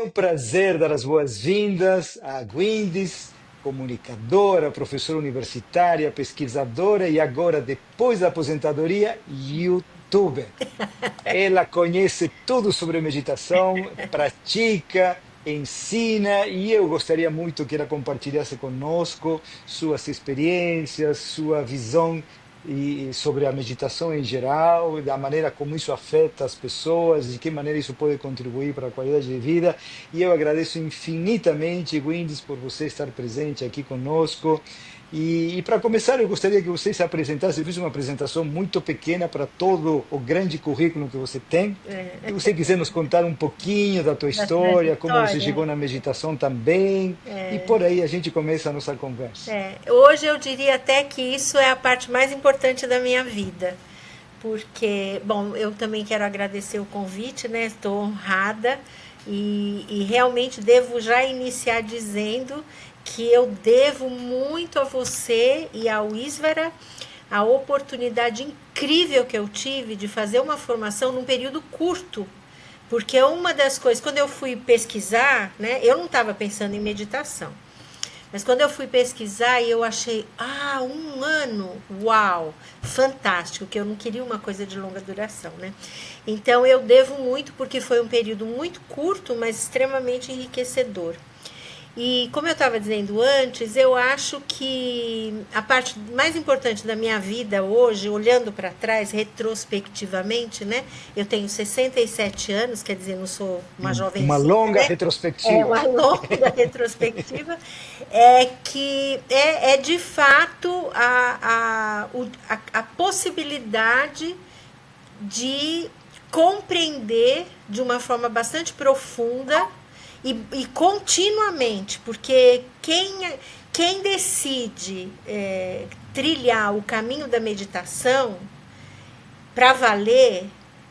tenho o prazer de dar as boas-vindas a Gwindis, comunicadora, professora universitária, pesquisadora e agora, depois da aposentadoria, youtuber. Ela conhece tudo sobre meditação, pratica, ensina e eu gostaria muito que ela compartilhasse conosco suas experiências, sua visão sobre a meditação em geral, da maneira como isso afeta as pessoas, de que maneira isso pode contribuir para a qualidade de vida. E eu agradeço infinitamente, Windes, por você estar presente aqui conosco. E para começar, eu gostaria que você se apresentasse. Eu fiz uma apresentação muito pequena para todo o grande currículo que você tem. Se você quiser nos contar um pouquinho da tua Da história, como você trajetória. chegou na meditação também, e por aí a gente começa a nossa conversa. Hoje eu diria até que isso é a parte mais importante da minha vida, porque, bom, eu também quero agradecer o convite, né? Estou honrada e realmente devo já iniciar dizendo que eu devo muito a você e ao Isvara a oportunidade incrível que eu tive de fazer uma formação num período curto. Porque uma das coisas, quando eu fui pesquisar, né, eu não estava pensando em meditação. Mas quando eu fui pesquisar, eu achei, 1 ano, uau, fantástico, que eu não queria uma coisa de longa duração, né? Então eu devo muito, porque foi um período muito curto, mas extremamente enriquecedor. E como eu estava dizendo antes, eu acho que a parte mais importante da minha vida hoje, olhando para trás, retrospectivamente, né? Eu tenho 67 anos, quer dizer, não sou uma Uma jovenzinha, longa né? É retrospectiva. uma longa retrospectiva, é que é de fato a possibilidade de compreender de uma forma bastante profunda e continuamente, porque quem decide trilhar o caminho da meditação para valer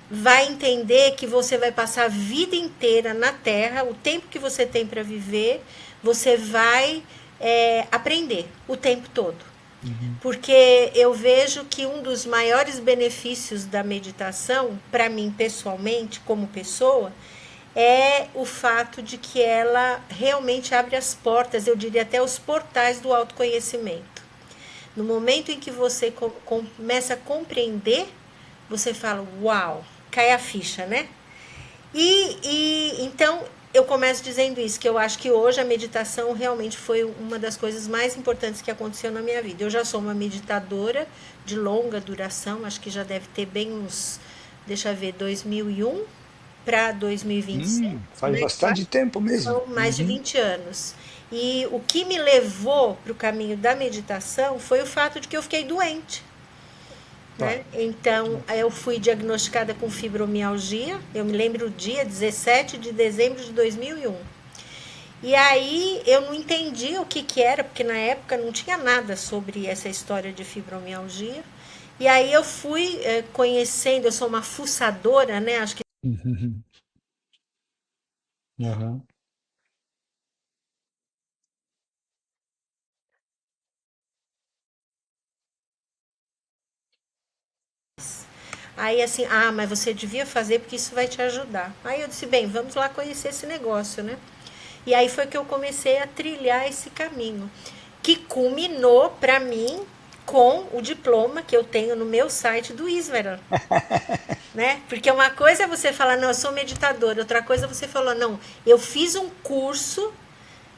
vai entender que você vai passar a vida inteira na Terra, o tempo que você tem para viver, você vai aprender o tempo todo. Uhum. Porque eu vejo que um dos maiores benefícios da meditação, para mim pessoalmente, como pessoa, é o fato de que ela realmente abre as portas, eu diria até os portais do autoconhecimento. No momento em que você começa a compreender, você fala, uau, cai a ficha, né? Então eu começo dizendo isso, que eu acho que hoje a meditação realmente foi uma das coisas mais importantes que aconteceu na minha vida. Eu já sou uma meditadora de longa duração, acho que já deve ter bem uns, deixa eu ver, 2001 para 2025, Faz né? bastante tempo mesmo. São mais de Uhum. 20 anos. E o que me levou para o caminho da meditação foi o fato de que eu fiquei doente. Né? Tá. Então, eu fui diagnosticada com fibromialgia. Eu me lembro o dia 17 de dezembro de 2001. E aí eu não entendi o que era, porque na época não tinha nada sobre essa história de fibromialgia. E aí eu fui conhecendo, eu sou uma fuçadora, né? Acho que Uhum. Aham. aí assim, mas você devia fazer porque isso vai te ajudar. Aí eu disse, bem, vamos lá conhecer esse negócio, né? E aí foi que eu comecei a trilhar esse caminho, que culminou para mim com o diploma que eu tenho no meu site do Isvera, né? Porque uma coisa é você falar, não, eu sou meditadora, outra coisa é você falar, não, eu fiz um curso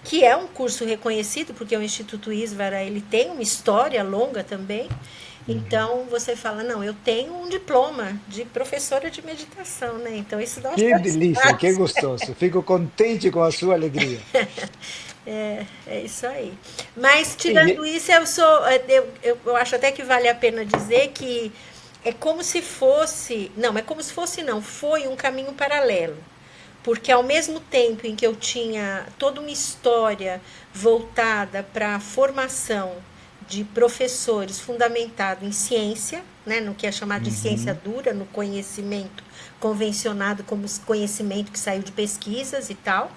que é um curso reconhecido, porque o Instituto Isvara ele tem uma história longa também. Uhum. Então você fala, não, eu tenho um diploma de professora de meditação, né? Então isso dá uma Que delícia, que satisfação. gostoso. Fico contente com a sua alegria. É isso aí. Mas Sim, tirando isso, eu sou. Eu acho até que vale a pena dizer que é como se fosse. Não, é como se fosse, não. Foi um caminho paralelo. Porque ao mesmo tempo em que eu tinha toda uma história voltada para a formação de professores fundamentado em ciência, né, no que é chamado de ciência uhum, dura, no conhecimento convencionado como conhecimento que saiu de pesquisas e tal,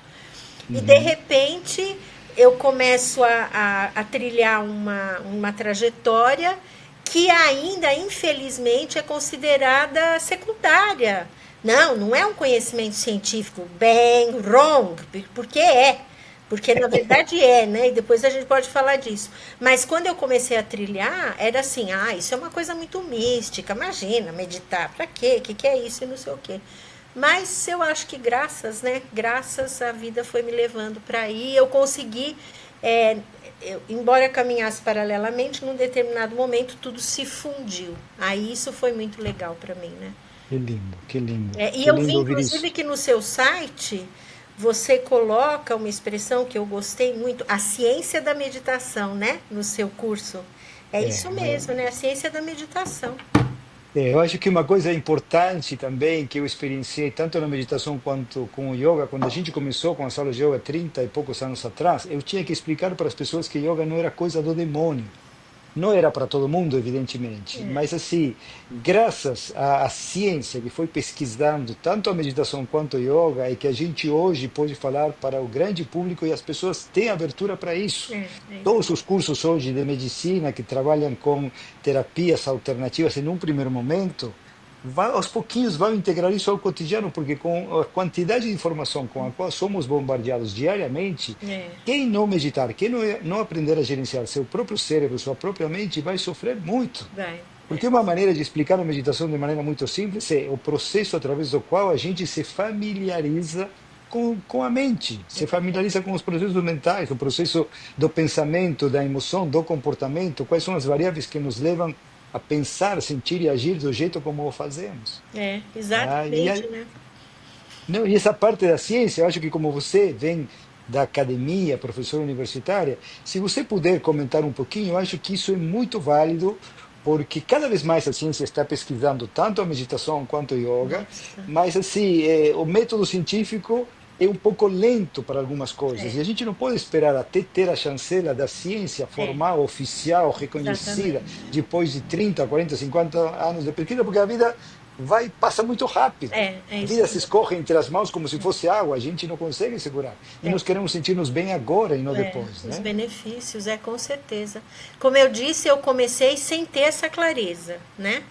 e de uhum. repente eu começo a trilhar uma trajetória que ainda, infelizmente, é considerada secundária Não, não é um conhecimento científico bem wrong, porque é. Porque na verdade é, né? E depois a gente pode falar disso. Mas quando eu comecei a trilhar, era assim: ah, isso é uma coisa muito mística. Imagina, meditar, pra quê? O que, que é isso e não sei o quê. Mas eu acho que graças, né? Graças a vida foi me levando para aí. Eu consegui, é, embora caminhasse paralelamente, num determinado momento tudo se fundiu. Aí isso foi muito legal para mim, né? E que eu vi, lindo ouvir inclusive, isso. que no seu site você coloca uma expressão que eu gostei muito, a ciência da meditação, né? No seu curso. É isso É, mesmo, né? A ciência da meditação. eu acho que uma coisa importante também que eu experienciei tanto na meditação quanto com o yoga, quando a gente começou com as aulas de yoga 30 e poucos anos atrás, eu tinha que explicar para as pessoas que yoga não era coisa do demônio. Não era para todo mundo, evidentemente, É, mas assim, graças à ciência que foi pesquisando tanto a meditação quanto o yoga, e que a gente hoje pode falar para o grande público e as pessoas têm abertura para isso. é isso. Todos os cursos hoje de medicina que trabalham com terapias alternativas em um primeiro momento, aos pouquinhos vão integrar isso ao cotidiano, porque com a quantidade de informação com a qual somos bombardeados diariamente, É, quem não meditar, quem não aprender a gerenciar seu próprio cérebro, sua própria mente, vai sofrer muito. vai. Porque uma maneira de explicar a meditação de maneira muito simples é o processo através do qual a gente se familiariza com a mente, se familiariza com os processos mentais, o processo do pensamento, da emoção, do comportamento, quais são as variáveis que nos levam a pensar, sentir e agir do jeito como o fazemos. Ah, Exatamente, né? não, e essa parte da ciência, eu acho que como você vem da academia, professora universitária, se você puder comentar um pouquinho, eu acho que isso é muito válido, porque cada vez mais a ciência está pesquisando tanto a meditação quanto o yoga, Nossa. mas assim, o método científico é um pouco lento para algumas coisas, É, e a gente não pode esperar até ter a chancela da ciência é, formal, oficial, reconhecida, exatamente. depois de 30, 40, 50 anos de pesquisa, porque a vida passa muito rápido. É A isso vida se mesmo. escorre entre as mãos como se fosse água, a gente não consegue segurar. E É, nós queremos sentir-nos bem agora e não depois, os né? benefícios, com certeza. Como eu disse, eu comecei sem ter essa clareza, né?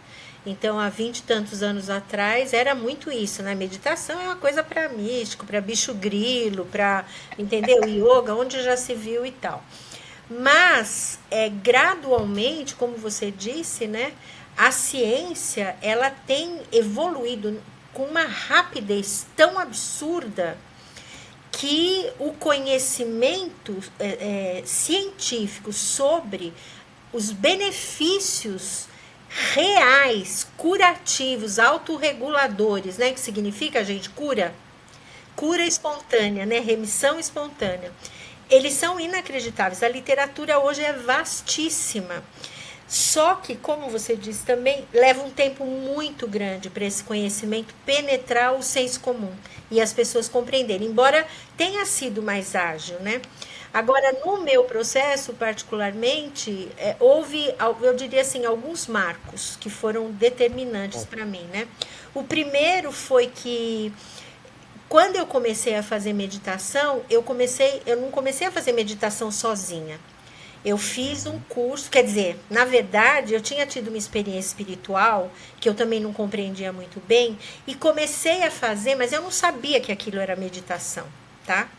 Então, há 20 e tantos anos atrás, era muito isso, né? Meditação é uma coisa para místico, para bicho grilo, para, entendeu? Yoga, onde já se viu e tal. Mas, gradualmente, como você disse, né? A ciência, ela tem evoluído com uma rapidez tão absurda que o conhecimento científico sobre os benefícios reais, curativos, autorreguladores, né? Que significa, gente, cura espontânea, né? Remissão espontânea. Eles são inacreditáveis. A literatura hoje é vastíssima. Só que, como você disse também, leva um tempo muito grande para esse conhecimento penetrar o senso comum e as pessoas compreenderem, embora tenha sido mais ágil, né? Agora, no meu processo, particularmente, houve, eu diria assim, alguns marcos que foram determinantes para mim, né? O primeiro foi que quando eu comecei a fazer meditação, eu não comecei a fazer meditação sozinha. Eu fiz um curso, quer dizer, na verdade, eu tinha tido uma experiência espiritual que eu também não compreendia muito bem e comecei a fazer, mas eu não sabia que aquilo era meditação, tá?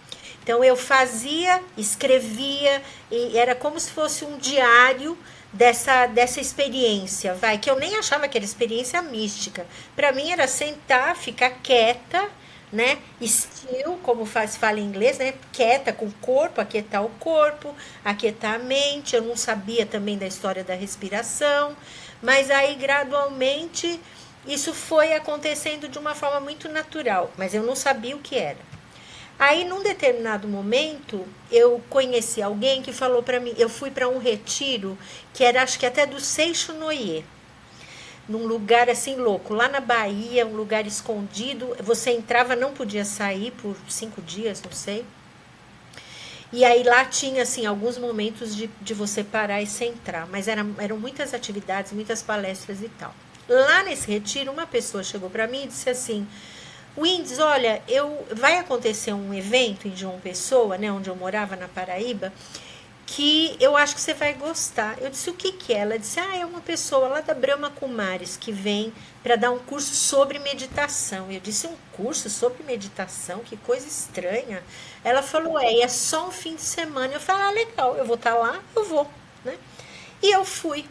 Então eu fazia, escrevia e era como se fosse um diário dessa experiência, vai, que eu nem achava que era experiência mística. Para mim era sentar, ficar quieta, né? Still, como fala em inglês, né? Quieta com o corpo, aquietar o corpo, aquietar a mente. Eu não sabia também da história da respiração, mas aí gradualmente isso foi acontecendo de uma forma muito natural, mas eu não sabia o que era. Aí, num determinado momento, eu conheci alguém que falou para mim, eu fui para um retiro que era, acho que até do Seixo Noyer, num lugar assim louco, lá na Bahia, um lugar escondido. Você entrava, não podia sair por 5 dias, não sei. E aí lá tinha assim alguns momentos de você parar e centrar, mas eram muitas atividades, muitas palestras e tal. Lá nesse retiro, uma pessoa chegou para mim e disse assim: Winds, olha, vai acontecer um evento em João Pessoa, né, onde eu morava, na Paraíba, que eu acho que você vai gostar. Eu disse, o que que é? Ela disse, é uma pessoa lá da Brahma Kumaris que vem para dar um curso sobre meditação. Eu disse, um curso sobre meditação? Que coisa estranha. Ela falou, é só um fim de semana. Eu falei, legal, eu vou estar lá, eu vou, né? E eu fui.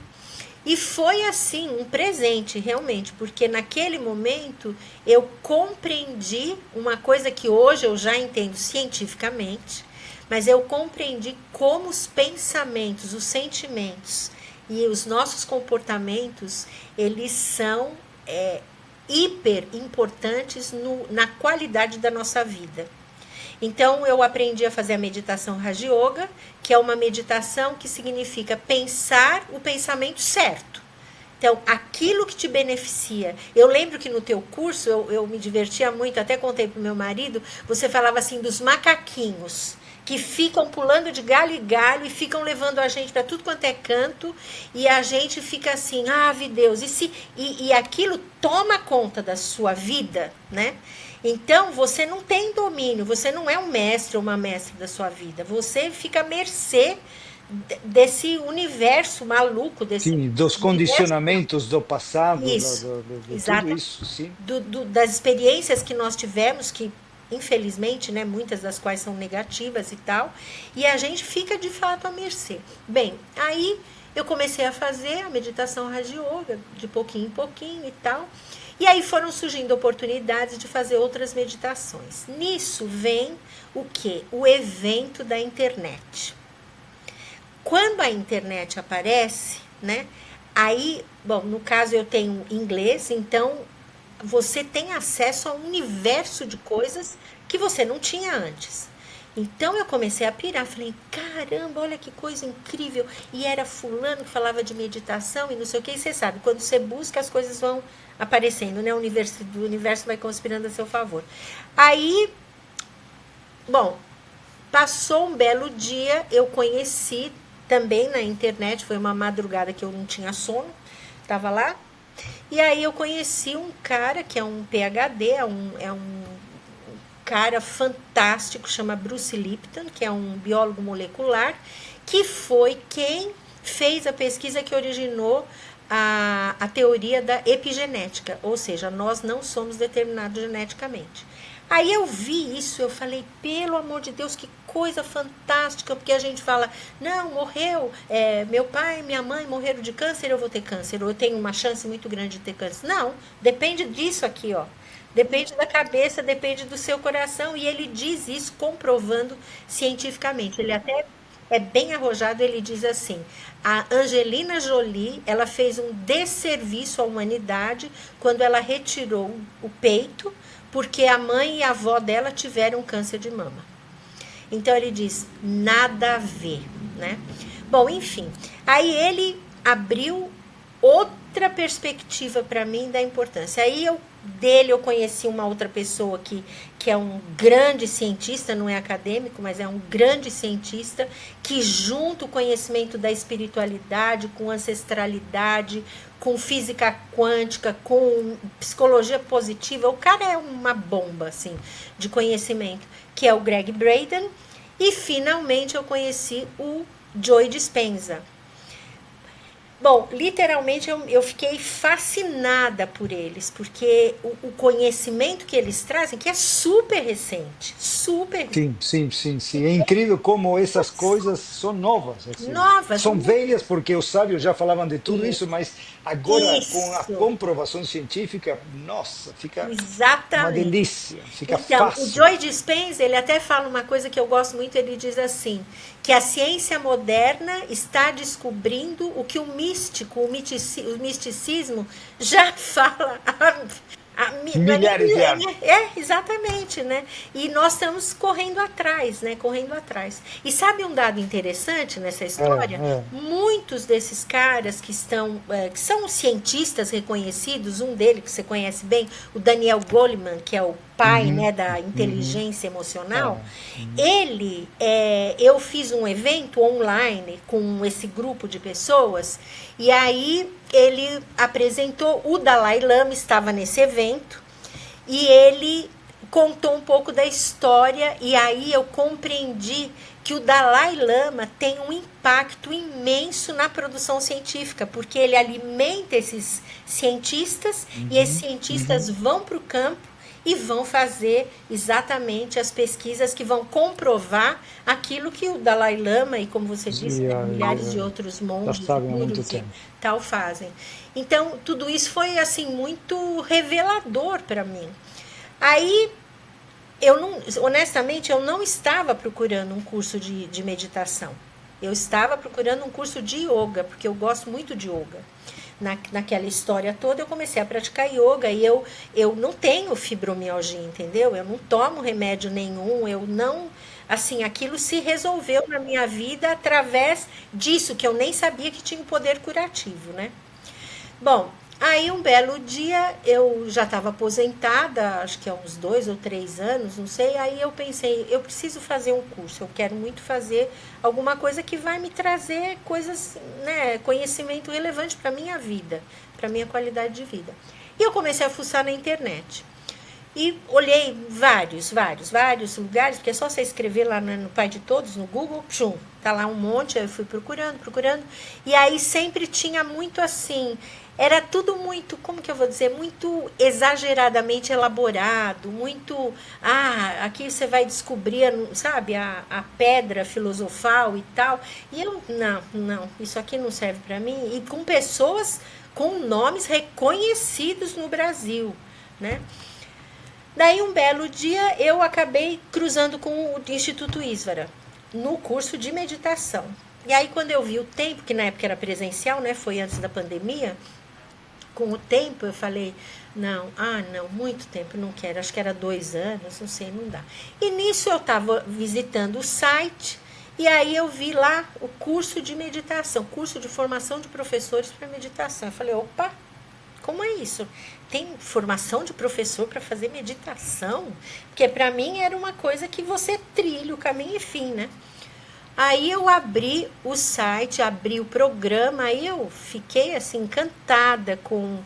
E foi assim, um presente, realmente, porque naquele momento eu compreendi uma coisa que hoje eu já entendo cientificamente, mas eu compreendi como os pensamentos, os sentimentos e os nossos comportamentos, eles são hiper importantes na qualidade da nossa vida. Então, eu aprendi a fazer a meditação Raja Yoga, que é uma meditação que significa pensar o pensamento certo. Então, aquilo que te beneficia. Eu lembro que no teu curso, eu me divertia muito, até contei para o meu marido, você falava assim dos macaquinhos, que ficam pulando de galho em galho e ficam levando a gente para tudo quanto é canto, e a gente fica assim, ave Deus, e aquilo toma conta da sua vida, né? Então, você não tem domínio, você não é um mestre ou uma mestre da sua vida, você fica à mercê desse universo maluco, desse Sim, dos universo. condicionamentos do passado, Isso, de tudo exata, isso, sim. das experiências que nós tivemos, que infelizmente, né, muitas das quais são negativas e tal, e a gente fica de fato à mercê. Bem, aí eu comecei a fazer a meditação Raja Yoga, de pouquinho em pouquinho e tal, e aí foram surgindo oportunidades de fazer outras meditações. Nisso vem o quê? O evento da internet. Quando a internet aparece, né? Aí, bom, no caso eu tenho inglês, então você tem acesso a um universo de coisas que você não tinha antes. Então eu comecei a pirar, falei, caramba, olha que coisa incrível. E era fulano que falava de meditação e não sei o que, e você sabe, quando você busca as coisas vão aparecendo, né? O universo vai conspirando a seu favor. Aí, bom, passou um belo dia, eu conheci também na internet, foi uma madrugada que eu não tinha sono, estava lá, e aí eu conheci um cara que é um PhD, é um cara fantástico, chama Bruce Lipton, que é um biólogo molecular, que foi quem fez a pesquisa que originou a teoria da epigenética, ou seja, nós não somos determinados geneticamente. Aí eu vi isso, eu falei, pelo amor de Deus, que coisa fantástica, porque a gente fala, não, morreu, meu pai e minha mãe morreram de câncer, eu vou ter câncer, ou eu tenho uma chance muito grande de ter câncer. Não, depende disso aqui, ó. Depende da cabeça, depende do seu coração, e ele diz isso comprovando cientificamente. Ele até é bem arrojado, ele diz assim, a Angelina Jolie, ela fez um desserviço à humanidade quando ela retirou o peito, porque a mãe e a avó dela tiveram câncer de mama. Então ele diz, nada a ver, né? Bom, enfim, aí ele abriu outra perspectiva para mim da importância. Aí eu conheci uma outra pessoa que é um grande cientista, não é acadêmico, mas é um grande cientista, que junta o conhecimento da espiritualidade com ancestralidade, com física quântica, com psicologia positiva, o cara é uma bomba, assim, de conhecimento, que é o Greg Braden, e finalmente eu conheci o Joe Dispenza. Bom, literalmente eu fiquei fascinada por eles, porque o conhecimento que eles trazem, que é super recente, super Sim, sim, sim, sim. É incrível como essas coisas são novas, assim. novas, São velhas porque os sábios já falavam de tudo isso, isso, mas agora com a isso, comprovação científica, nossa, fica uma exatamente. delícia, fica Então, o fácil. Joe Dispenza, ele até fala uma coisa que eu gosto muito, ele diz assim, que a ciência moderna está descobrindo o que o místico, o misticismo já fala não é nem Milhares de anos. milênio, exatamente, né? E nós estamos correndo atrás, né? Correndo atrás. E sabe um dado interessante nessa É, história? é. Muitos desses caras que são cientistas reconhecidos, um deles que você conhece bem, o Daniel Goleman, que é o pai, Uhum, né, da uhum, inteligência emocional, é, uhum. eu fiz um evento online com esse grupo de pessoas, e aí ele apresentou, o Dalai Lama estava nesse evento, e ele contou um pouco da história, e aí eu compreendi que o Dalai Lama tem um impacto imenso na produção científica, porque ele alimenta esses cientistas e esses Uhum, cientistas uhum. vão para o campo e vão fazer exatamente as pesquisas que vão comprovar aquilo que o Dalai Lama e, como você disse, né, milhares de outros Já monges, sabem há muito gurus e tempo. tal fazem. Então, tudo isso foi assim muito revelador para mim. Aí eu não, honestamente, eu não estava procurando um curso de meditação. Eu estava procurando um curso de yoga, porque eu gosto muito de yoga. Naquela história toda, eu comecei a praticar yoga e eu não tenho fibromialgia, entendeu? Eu não tomo remédio nenhum, eu não. Assim, aquilo se resolveu na minha vida através disso, que eu nem sabia que tinha um poder curativo, né? Bom, aí um belo dia eu já estava aposentada, acho que há uns 2 ou 3 anos, não sei. Aí eu pensei, eu preciso fazer um curso, eu quero muito fazer alguma coisa que vai me trazer coisas, né, conhecimento relevante para minha vida, para minha qualidade de vida. E eu comecei a fuçar na internet. E olhei vários lugares, porque é só você escrever lá no Pai de Todos, no Google, pshum, tá lá um monte, aí eu fui procurando, e aí sempre tinha muito assim, era tudo muito, como que eu vou dizer, muito exageradamente elaborado, muito, aqui você vai descobrir, sabe, a pedra filosofal e tal, e eu, não, isso aqui não serve para mim, e com pessoas com nomes reconhecidos no Brasil, né? Daí, um belo dia, eu acabei cruzando com o Instituto Ísvara, no curso de meditação. E aí, quando eu vi o tempo, que na época era presencial, né? Foi antes da pandemia. Com o tempo, eu falei, não, muito tempo, não quero. Acho que era 2 anos, não sei, não dá. E nisso eu estava visitando o site, e aí eu vi lá o curso de meditação, curso de formação de professores para meditação. Eu falei, opa, como é isso? Tem formação de professor para fazer meditação? Porque para mim era uma coisa que você trilha o caminho e fim, né? Aí eu abri o site, abri o programa, aí eu fiquei assim encantada com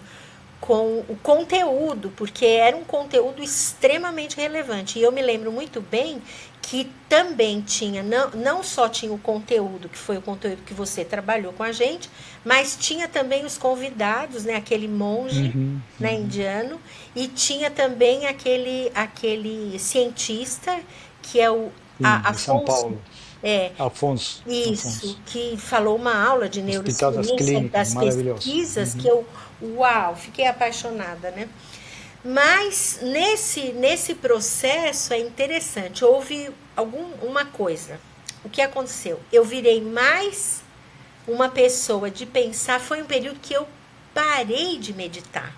o conteúdo, porque era um conteúdo extremamente relevante. E eu me lembro muito bem que também tinha, não só tinha o conteúdo, que foi o conteúdo que você trabalhou com a gente, mas tinha também os convidados, né, aquele monge, Uhum, né, uhum. indiano, e tinha também aquele cientista que é o Sim, de São Afonso, Paulo. é, Afonso, isso, Afonso. que falou uma aula de Hospital das neurociência Clínicas, das maravilhoso. pesquisas que Uhum. eu, uau, fiquei apaixonada, né? Mas nesse processo é interessante, houve uma coisa. O que aconteceu? Eu virei mais uma pessoa de pensar, foi um período que eu parei de meditar.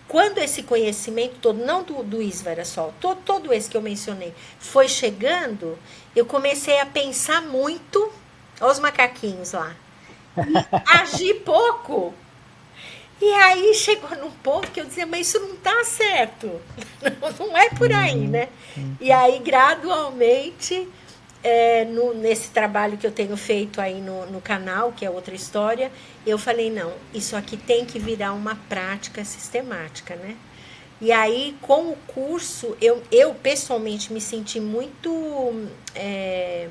Quando esse conhecimento todo, não do Isvara só, todo esse que eu mencionei, foi chegando, eu comecei a pensar muito, olha os macaquinhos lá, e agir pouco. E aí chegou num ponto que eu dizia, mas isso não está certo. Não é por aí, Uhum, né? E uhum. aí, gradualmente, nesse trabalho que eu tenho feito aí no canal, que é outra história, eu falei, não, isso aqui tem que virar uma prática sistemática, né? E aí, com o curso, eu pessoalmente me senti muito, é,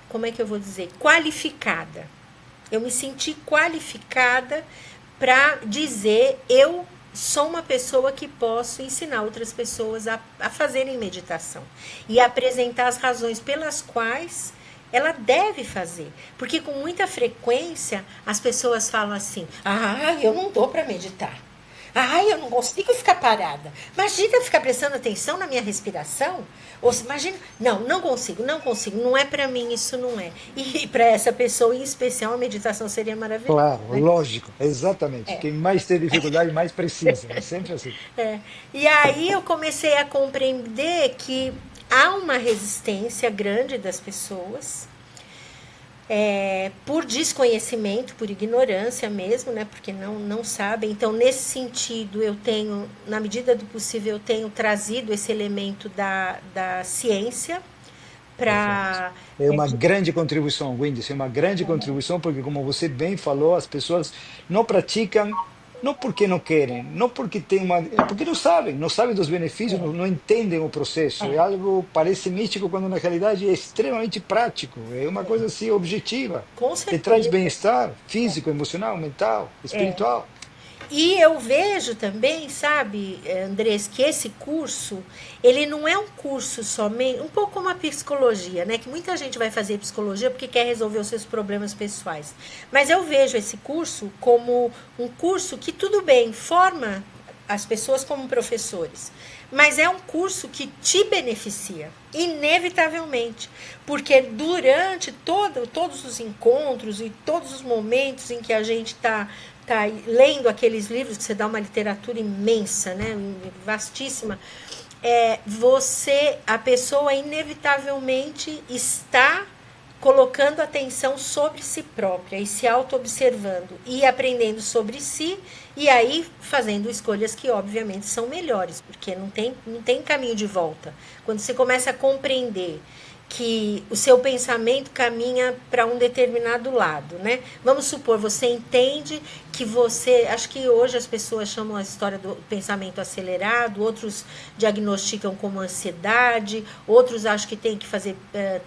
como é que eu vou dizer, qualificada. Eu me senti qualificada para dizer eu sou uma pessoa que posso ensinar outras pessoas a fazerem meditação e apresentar as razões pelas quais ela deve fazer. Porque com muita frequência as pessoas falam assim: eu não dou para meditar. Eu não consigo ficar parada. Imagina eu ficar prestando atenção na minha respiração. Ou se imagina, não consigo, não consigo, não é para mim, isso não é. E para essa pessoa em especial a meditação seria maravilhosa, Claro, né? lógico, exatamente. Quem mais tem dificuldade, mais precisa. É sempre assim. É. E aí eu comecei a compreender que há uma resistência grande das pessoas, por desconhecimento, por ignorância mesmo, né? Porque não sabem. Então, nesse sentido, eu tenho, na medida do possível, eu tenho trazido esse elemento da ciência Exato. para. É uma grande contribuição, Wendy, é uma grande contribuição, porque, como você bem falou, as pessoas não praticam não porque não querem, não porque tem uma, é porque não sabem dos benefícios, não entendem o processo. É algo parece místico quando na realidade é extremamente prático. É uma coisa assim objetiva. Com Te traz certeza. bem-estar físico, emocional, mental, espiritual. E eu vejo também, sabe, Andrés, que esse curso, ele não é um curso somente, um pouco como a psicologia, né? Que muita gente vai fazer psicologia porque quer resolver os seus problemas pessoais. Mas eu vejo esse curso como um curso que, tudo bem, forma as pessoas como professores, mas é um curso que te beneficia, inevitavelmente, porque durante todos os encontros e todos os momentos em que a gente tá lendo aqueles livros, que você dá uma literatura imensa, né, vastíssima, a pessoa inevitavelmente está colocando atenção sobre si própria e se auto-observando e aprendendo sobre si e aí fazendo escolhas que obviamente são melhores, porque não tem caminho de volta. Quando você começa a compreender que o seu pensamento caminha para um determinado lado, né? Vamos supor, você entende que acho que hoje as pessoas chamam a história do pensamento acelerado, outros diagnosticam como ansiedade, outros acham que tem que fazer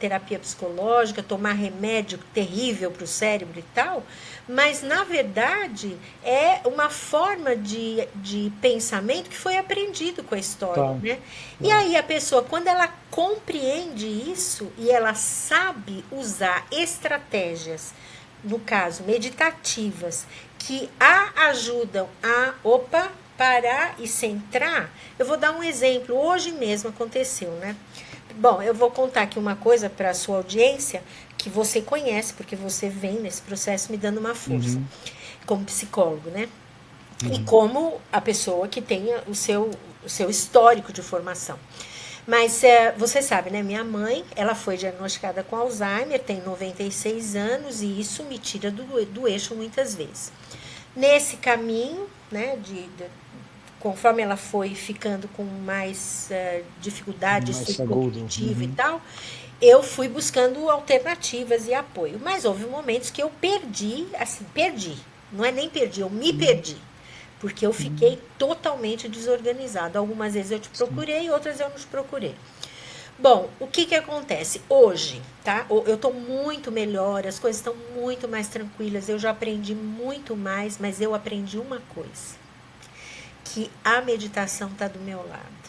terapia psicológica, tomar remédio terrível para o cérebro e tal, mas na verdade é uma forma de pensamento que foi aprendido com a história, Tá, né? E tá. aí a pessoa, quando ela compreende isso e ela sabe usar estratégias, no caso, meditativas, que a ajudam a, parar e centrar. Eu vou dar um exemplo. Hoje mesmo aconteceu, né? Bom, eu vou contar aqui uma coisa para a sua audiência que você conhece, porque você vem nesse processo me dando uma força, Uhum, como psicólogo, né? E uhum, como a pessoa que tenha o seu histórico de formação. Mas você sabe, né? Minha mãe, ela foi diagnosticada com Alzheimer, tem 96 anos e isso me tira do eixo muitas vezes. Nesse caminho, né? Conforme ela foi ficando com mais dificuldade mais agudo. cognitiva e Uhum, tal, eu fui buscando alternativas e apoio. Mas houve momentos que eu perdi, assim, perdi. Não é nem perdi, eu me uhum, perdi. Porque eu uhum, fiquei totalmente desorganizada. Algumas vezes eu te sim. procurei, outras eu não te procurei. Bom, o que acontece hoje, tá? Eu tô muito melhor, as coisas estão muito mais tranquilas, eu já aprendi muito mais, mas eu aprendi uma coisa, que a meditação tá do meu lado.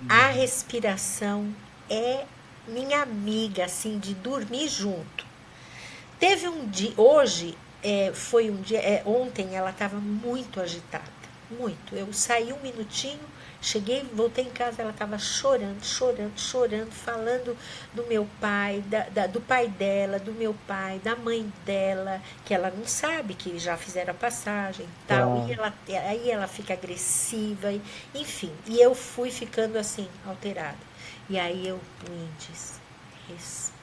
A Uhum. respiração é minha amiga, assim, de dormir junto. Teve um dia, hoje foi um dia, ontem ela estava muito agitada, muito. Eu saí um minutinho, cheguei, voltei em casa, ela estava chorando, chorando, chorando, falando do meu pai, do pai dela, do meu pai, da mãe dela, que ela não sabe que já fizeram a passagem e tal. Tá. Aí ela fica agressiva, enfim. E eu fui ficando assim, alterada. E aí eu, Windes, respira.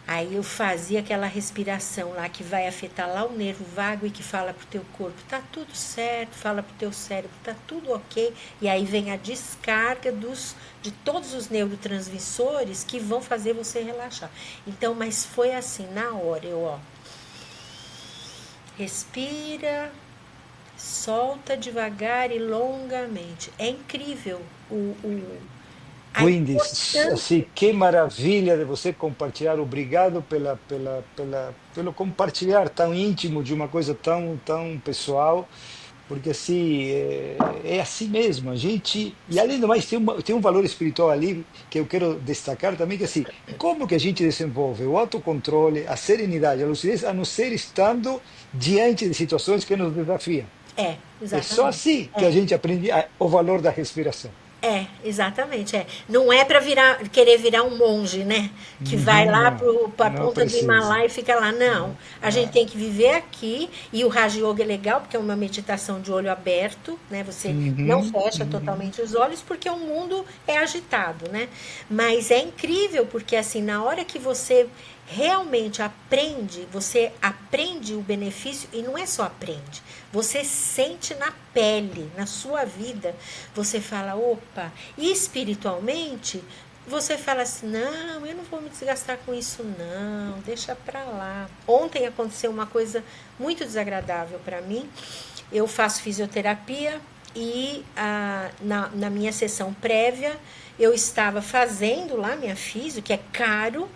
Aí eu fazia aquela respiração lá que vai afetar lá o nervo vago e que fala pro teu corpo, tá tudo certo, fala pro teu cérebro, tá tudo ok. E aí vem a descarga de todos os neurotransmissores que vão fazer você relaxar. Então, mas foi assim, na hora, respira, solta devagar e longamente. É incrível a Windes, importância. assim, que maravilha de você compartilhar. Obrigado pelo compartilhar tão íntimo de uma coisa tão pessoal, porque assim, é assim mesmo. A gente, e além do mais, tem um valor espiritual ali que eu quero destacar também, que assim, como que a gente desenvolve o autocontrole, a serenidade, a lucidez, a não ser estando diante de situações que nos desafiam. É só Exatamente. assim que a gente aprende o valor da respiração. Exatamente, Não é para querer virar um monge, né? Que vai Uhum, lá não, para a não ponta do precisa. Himalaia e fica lá. Não, a gente Ah, tem que viver aqui. E o Raja Yoga é legal porque é uma meditação de olho aberto, né? Você não uhum, fecha uhum. totalmente os olhos porque o mundo é agitado, né? Mas é incrível porque assim, na hora que você realmente aprende, você aprende o benefício e não é só aprende, você sente na pele, na sua vida, você fala, opa, e espiritualmente você fala assim, não, eu não vou me desgastar com isso não, deixa pra lá. Ontem aconteceu uma coisa muito desagradável para mim. Eu faço fisioterapia e na minha sessão prévia eu estava fazendo lá minha fisio, que é caro.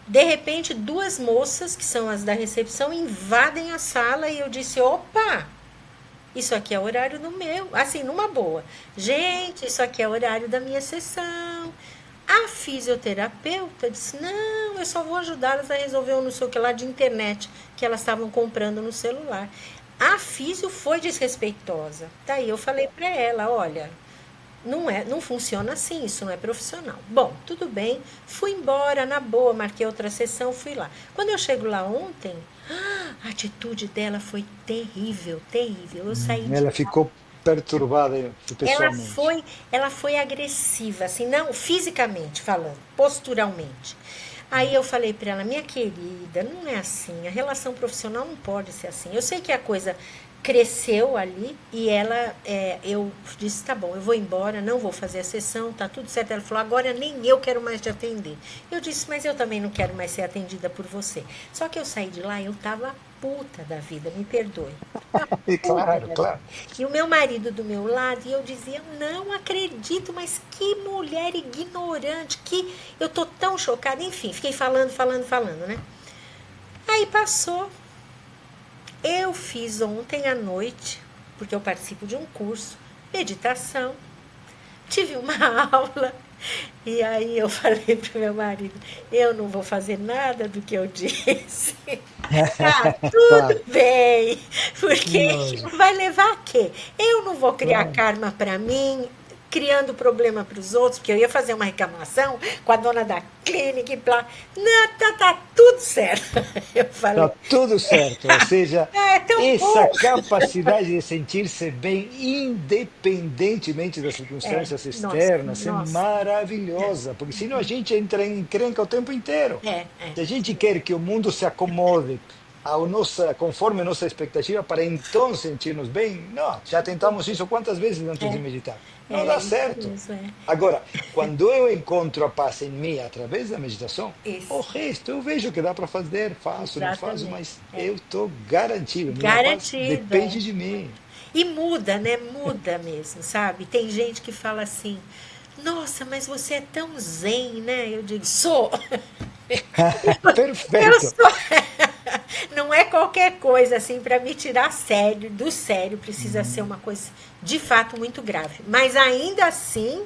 De repente, duas moças, que são as da recepção, invadem a sala e eu disse, opa, isso aqui é horário do meu, assim, numa boa. Gente, isso aqui é horário da minha sessão. A fisioterapeuta disse, não, eu só vou ajudá-las a resolver um não sei o que lá de internet, que elas estavam comprando no celular. A fisio foi desrespeitosa. Daí eu falei para ela, olha, não funciona assim, isso não é profissional. Bom, tudo bem, fui embora na boa, marquei outra sessão, fui lá. Quando eu chego lá ontem, a atitude dela foi terrível, terrível. Eu saí de Ela ficou perturbada ela pessoalmente. foi, ela foi agressiva, assim, não fisicamente falando, posturalmente. Aí eu falei para ela, minha querida, não é assim, a relação profissional não pode ser assim. Eu sei que a coisa cresceu ali e eu disse, tá bom, eu vou embora, não vou fazer a sessão, tá tudo certo. Ela falou, agora nem eu quero mais te atender. Eu disse, mas eu também não quero mais ser atendida por você. Só que eu saí de lá, eu tava puta da vida, me perdoe. E Puta claro, da vida. claro. E o meu marido do meu lado, e eu dizia, não acredito, mas que mulher ignorante, que eu tô tão chocada. Enfim, fiquei falando, né? Aí passou. Eu fiz ontem à noite, porque eu participo de um curso, meditação. Tive uma aula e aí eu falei pro meu marido, eu não vou fazer nada do que eu disse. Tá tudo Claro, bem, porque lógico, vai levar a quê? Eu não vou criar claro. karma para mim, criando problema para os outros, porque eu ia fazer uma reclamação com a dona da clínica e blá. Não, tá tudo certo. Eu Está falei, tudo certo. Ou seja, é tão essa bom. capacidade de sentir-se bem, independentemente das circunstâncias Nossa, externas, é nossa. maravilhosa. Porque senão a gente entra em encrenca o tempo inteiro. Se a gente Sim, quer que o mundo se acomode conforme a nossa expectativa, para então sentir-nos bem, não, já tentamos isso quantas vezes antes de meditar. Não dá isso certo. mesmo, Agora, quando eu encontro a paz em mim através da meditação, o isso, resto eu vejo que dá para fazer, faço, não faço, exatamente. mas eu estou garantido, minha paz Garantido, depende de mim. E muda, né? Muda mesmo, sabe? Tem gente que fala assim, nossa, mas você é tão zen, né? Eu digo, sou. Eu Perfeito. sou. Não é qualquer coisa assim para me tirar sério, do sério, precisa ser uma coisa de fato muito grave. Mas ainda assim,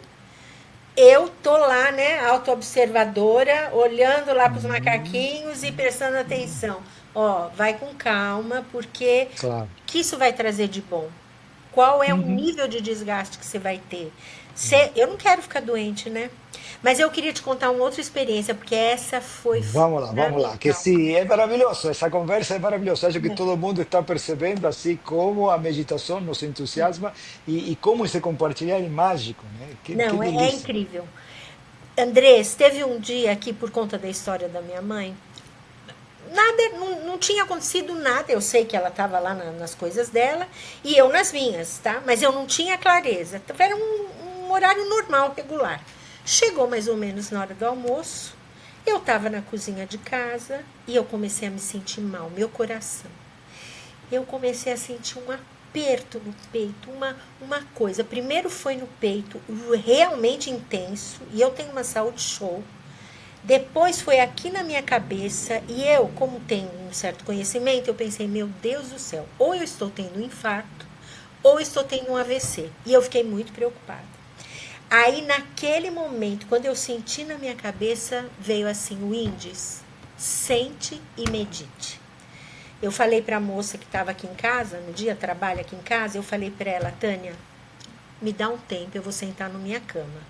eu tô lá, né, autoobservadora, olhando lá para os macaquinhos e prestando atenção. Ó, vai com calma, porque Claro. que isso vai trazer de bom? Qual é o Uhum. nível de desgaste que você vai ter? Eu não quero ficar doente, né? Mas eu queria te contar uma outra experiência, porque essa foi Vamos lá, que fundamental. sim, é maravilhoso, essa conversa é maravilhosa. Acho que todo mundo está percebendo assim como a meditação nos entusiasma e como esse compartilhar é mágico, né? Que Não, é delícia. incrível. Andrés, teve um dia aqui, por conta da história da minha mãe, nada, não tinha acontecido nada. Eu sei que ela estava lá nas coisas dela e eu nas minhas, tá? Mas eu não tinha clareza. Então, era um horário normal, regular. Chegou mais ou menos na hora do almoço. Eu estava na cozinha de casa e eu comecei a me sentir mal, meu coração. Eu comecei a sentir um aperto no peito, uma coisa. Primeiro foi no peito, realmente intenso, e eu tenho uma saúde show. Depois foi aqui na minha cabeça e eu, como tenho um certo conhecimento, eu pensei, meu Deus do céu, ou eu estou tendo um infarto, ou estou tendo um AVC. E eu fiquei muito preocupada. Aí, naquele momento, quando eu senti na minha cabeça, veio assim o índice, sente e medite. Eu falei para a moça que estava aqui em casa, no dia trabalha aqui em casa, eu falei para ela, Tânia, me dá um tempo, eu vou sentar na minha cama.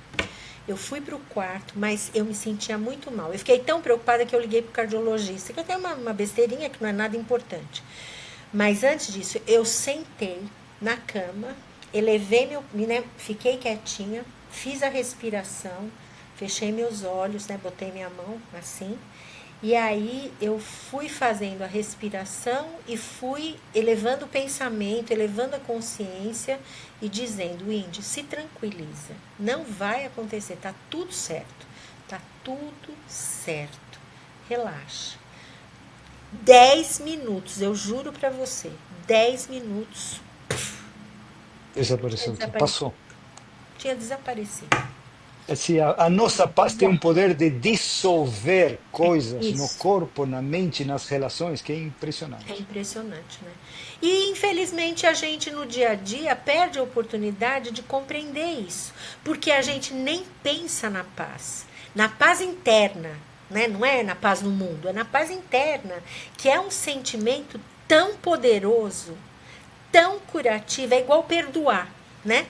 Eu fui para o quarto, mas eu me sentia muito mal. Eu fiquei tão preocupada que eu liguei para o cardiologista, que eu tenho uma besteirinha que não é nada importante. Mas antes disso, eu sentei na cama, elevei né, fiquei quietinha, fiz a respiração, fechei meus olhos, né, botei minha mão assim, e aí eu fui fazendo a respiração e fui elevando o pensamento, elevando a consciência e dizendo, Indy, se tranquiliza, não vai acontecer, tá tudo certo. Tá tudo certo. Relaxa. 10 minutos, eu juro para você. 10 minutos. Tinha Desapareceu, desaparecido. passou. Tinha desaparecido. Assim, a nossa paz tem um poder de dissolver coisas no Isso. corpo, na mente, nas relações, que é É impressionante. impressionante, né? E infelizmente a gente no dia a dia perde a oportunidade de compreender isso, porque a gente nem pensa na paz interna, né? Não é na paz no mundo, é na paz interna, que é um sentimento tão poderoso, tão curativo, é igual perdoar, né?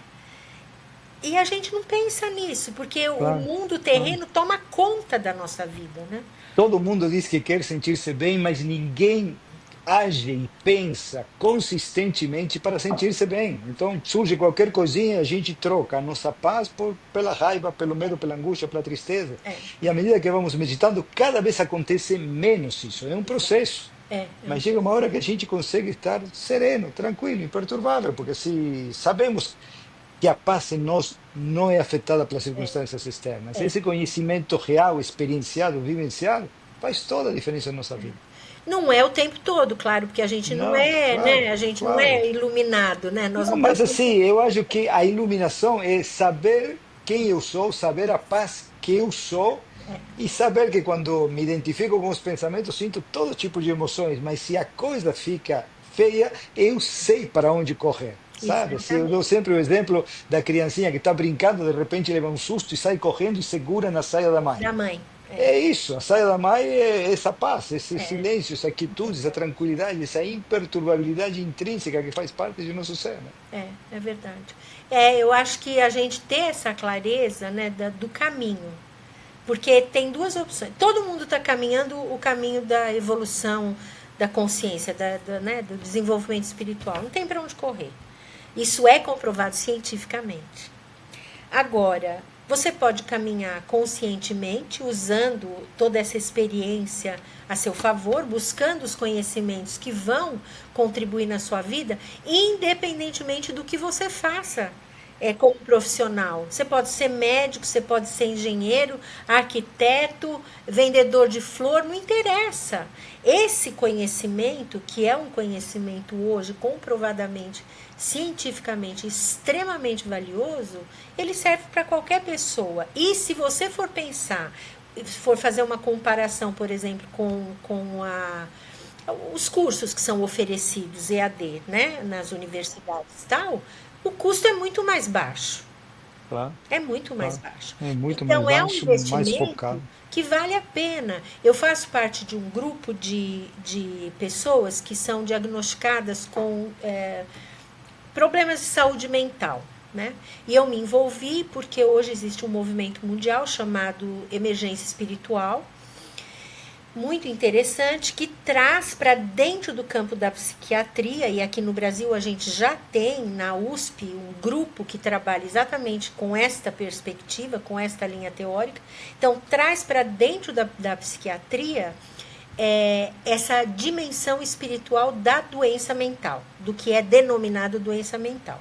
E a gente não pensa nisso, porque o Claro, mundo claro. terreno toma conta da nossa vida, né? Todo mundo diz que quer sentir-se bem, mas ninguém age e pensa consistentemente para sentir-se bem. Então surge qualquer coisinha, a gente troca a nossa paz pela raiva, pelo medo, pela angústia, pela tristeza. É, E à medida que vamos meditando, cada vez acontece menos isso. É um processo. é um Mas chega uma hora que a gente consegue estar sereno, tranquilo, imperturbável, porque se sabemos que a paz em nós não é afetada pelas circunstâncias externas, é. esse conhecimento real, experienciado, vivenciado, faz toda a diferença na nossa vida. Não é o tempo todo, claro, porque a gente não Não, é, claro, né? A gente não claro. é iluminado, né? Nós Não, não mas passamos. assim, eu acho que a iluminação é saber quem eu sou, saber a paz que eu sou e saber que quando me identifico com os pensamentos, sinto todo tipo de emoções, mas se a coisa fica feia, eu sei para onde correr. Sabe? Se eu dou Exatamente. sempre o exemplo da criancinha que está brincando, de repente leva um susto e sai correndo e segura na saia da mãe. Da mãe. É isso, a saia da mãe é essa paz, esse É, silêncio, essa quietude, essa tranquilidade, essa imperturbabilidade intrínseca que faz parte do nosso ser, né? é verdade. É, eu acho que a gente ter essa clareza, né, do caminho. Porque tem duas opções. Todo mundo está caminhando o caminho da evolução da consciência, né, do desenvolvimento espiritual. Não tem para onde correr. Isso é comprovado cientificamente. Agora, você pode caminhar conscientemente, usando toda essa experiência a seu favor, buscando os conhecimentos que vão contribuir na sua vida, independentemente do que você faça como profissional. Você pode ser médico, você pode ser engenheiro, arquiteto, vendedor de flor, não interessa. Esse conhecimento, que é um conhecimento hoje comprovadamente, cientificamente extremamente valioso, ele serve para qualquer pessoa. E se você for pensar, for fazer uma comparação, por exemplo, os cursos que são oferecidos EAD, né, nas universidades e tal, o custo é muito mais baixo. Claro, É muito mais claro. baixo. É muito mais Então, é um baixo, mais investimento focado. que vale a pena. Eu faço parte de um grupo de pessoas que são diagnosticadas com problemas de saúde mental. Né? E eu me envolvi porque hoje existe um movimento mundial chamado Emergência Espiritual, muito interessante, que traz para dentro do campo da psiquiatria, e aqui no Brasil a gente já tem na USP um grupo que trabalha exatamente com esta perspectiva, com esta linha teórica. Então, traz para dentro da psiquiatria essa dimensão espiritual da doença mental, do que é denominado doença mental.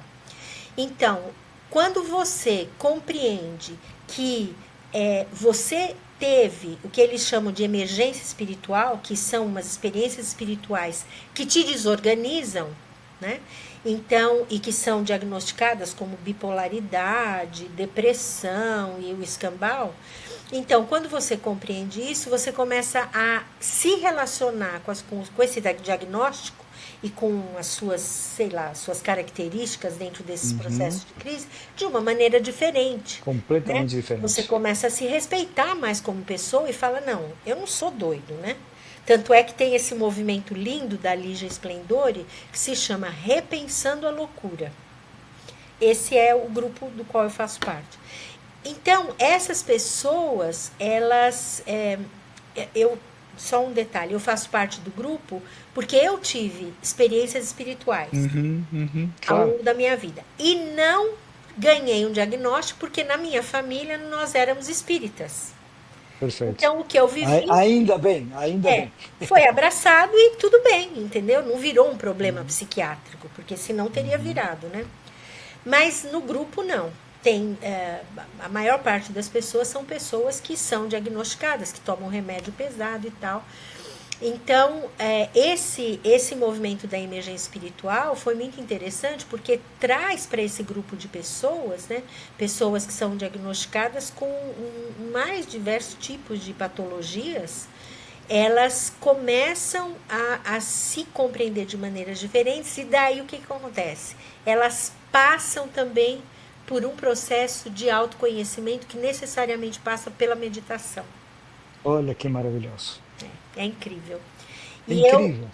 Então, quando você compreende que você teve o que eles chamam de emergência espiritual, que são umas experiências espirituais que te desorganizam, né? Então, e que são diagnosticadas como bipolaridade, depressão e o escambau. Então, quando você compreende isso, você começa a se relacionar com esse diagnóstico e com as suas, sei lá, suas características dentro desses Uhum. processos de crise de uma maneira diferente, né? Completamente Você diferente. começa a se respeitar mais como pessoa e fala, não, eu não sou doido, né? Tanto é que tem esse movimento lindo da Lígia Splendore que se chama Repensando a Loucura. Esse é o grupo do qual eu faço parte. Então, essas pessoas, eu, só um detalhe, eu faço parte do grupo porque eu tive experiências espirituais Uhum, uhum, ao claro, longo da minha vida. E não ganhei um diagnóstico porque na minha família nós éramos espíritas. perfeito. Então, o que eu vivi Ainda bem, ainda bem. foi abraçado e tudo bem, entendeu? Não virou um problema Uhum, psiquiátrico, porque senão teria uhum. virado, né? Mas no grupo, não. tem a maior parte das pessoas são pessoas que são diagnosticadas, que tomam remédio pesado e tal. Então, esse movimento da emergência espiritual foi muito interessante porque traz para esse grupo de pessoas, né, pessoas que são diagnosticadas com mais diversos tipos de patologias, elas começam a se compreender de maneiras diferentes, e daí o que acontece? Elas passam também por um processo de autoconhecimento que necessariamente passa pela meditação. Olha que maravilhoso. É incrível. É E incrível.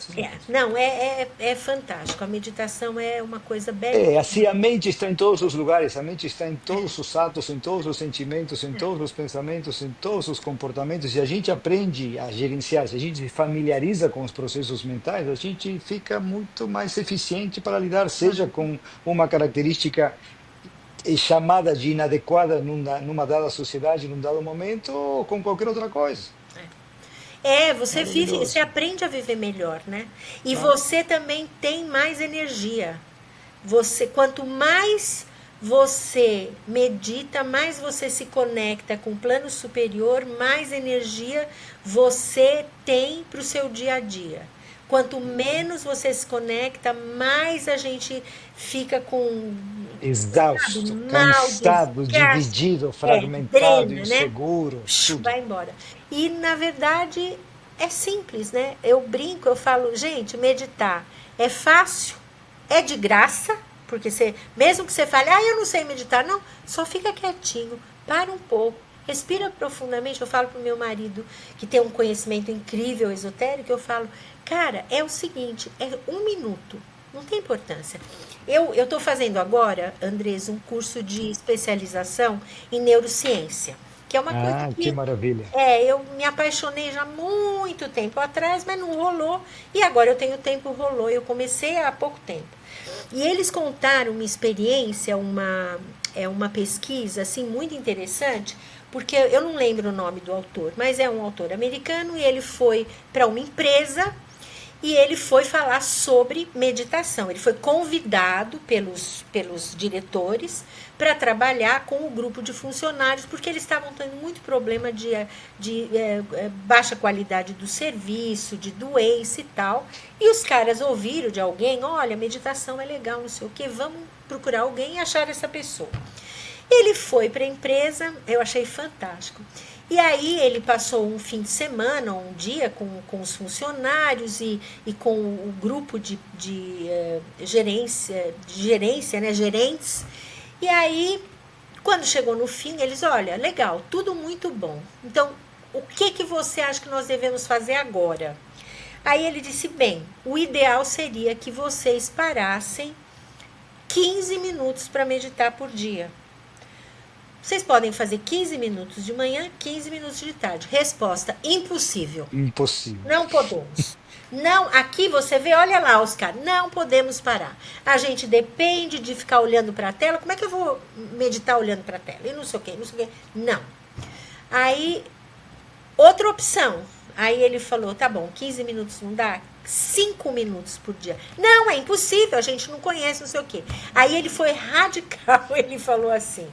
não, é fantástico. A meditação é uma coisa É, belíssima. assim a mente está em todos os lugares, a mente está em todos os atos, em todos os sentimentos, em todos os pensamentos, em todos os comportamentos, e a gente aprende a gerenciar, se a gente se familiariza com os processos mentais, a gente fica muito mais eficiente para lidar, seja com uma característica chamada de inadequada numa dada sociedade, num dado momento, ou com qualquer outra coisa. Você vive, você Maravilhoso. aprende a viver melhor, né? E Claro. você também tem mais energia. Quanto mais você medita, mais você se conecta com o plano superior, mais energia você tem para o seu dia a dia. Quanto menos você se conecta, mais a gente fica com, sabe, Exausto, mal, cansado, desgaste, dividido, fragmentado, drena, né? inseguro, tudo. Vai embora. E na verdade é simples, né? Eu brinco, eu falo, gente, meditar é fácil, é de graça, porque você, mesmo que você fale, eu não sei meditar, não, só fica quietinho, para um pouco, respira profundamente. Eu falo pro meu marido, que tem um conhecimento incrível esotérico, eu falo, cara, é o seguinte, é 1 minuto, não tem importância. Eu estou fazendo agora, Andres, um curso de especialização em neurociência, que é uma coisa Ah, que que maravilha. eu me apaixonei já há muito tempo atrás, mas não rolou. E agora eu tenho tempo, rolou. Eu comecei há pouco tempo. E eles contaram uma experiência, uma pesquisa assim muito interessante, porque eu não lembro o nome do autor, mas é um autor americano e ele foi para uma empresa e ele foi falar sobre meditação. Ele foi convidado pelos diretores para trabalhar com o grupo de funcionários, porque eles estavam tendo muito problema de baixa qualidade do serviço, de doença e tal. E os caras ouviram de alguém, olha, meditação é legal, não sei o que, vamos procurar alguém e achar essa pessoa. Ele foi para a empresa, eu achei fantástico. E aí ele passou um fim de semana, um dia com os funcionários e com o grupo gerência, né, gerentes. E aí, quando chegou no fim, eles, olha, legal, tudo muito bom. Então, o que você acha que nós devemos fazer agora? Aí ele disse, bem, o ideal seria que vocês parassem 15 minutos para meditar por dia. Vocês podem fazer 15 minutos de manhã, 15 minutos de tarde. Resposta: impossível. Impossível. Não podemos. Não, aqui você vê, olha lá, Oscar, não podemos parar. A gente depende de ficar olhando para a tela. Como é que eu vou meditar olhando para a tela? E não sei o quê, não sei o quê. Não. Aí, outra opção. Aí ele falou, tá bom, 15 minutos não dá? 5 minutos por dia. Não, é impossível, a gente não conhece, não sei o quê. Aí ele foi radical, ele falou assim,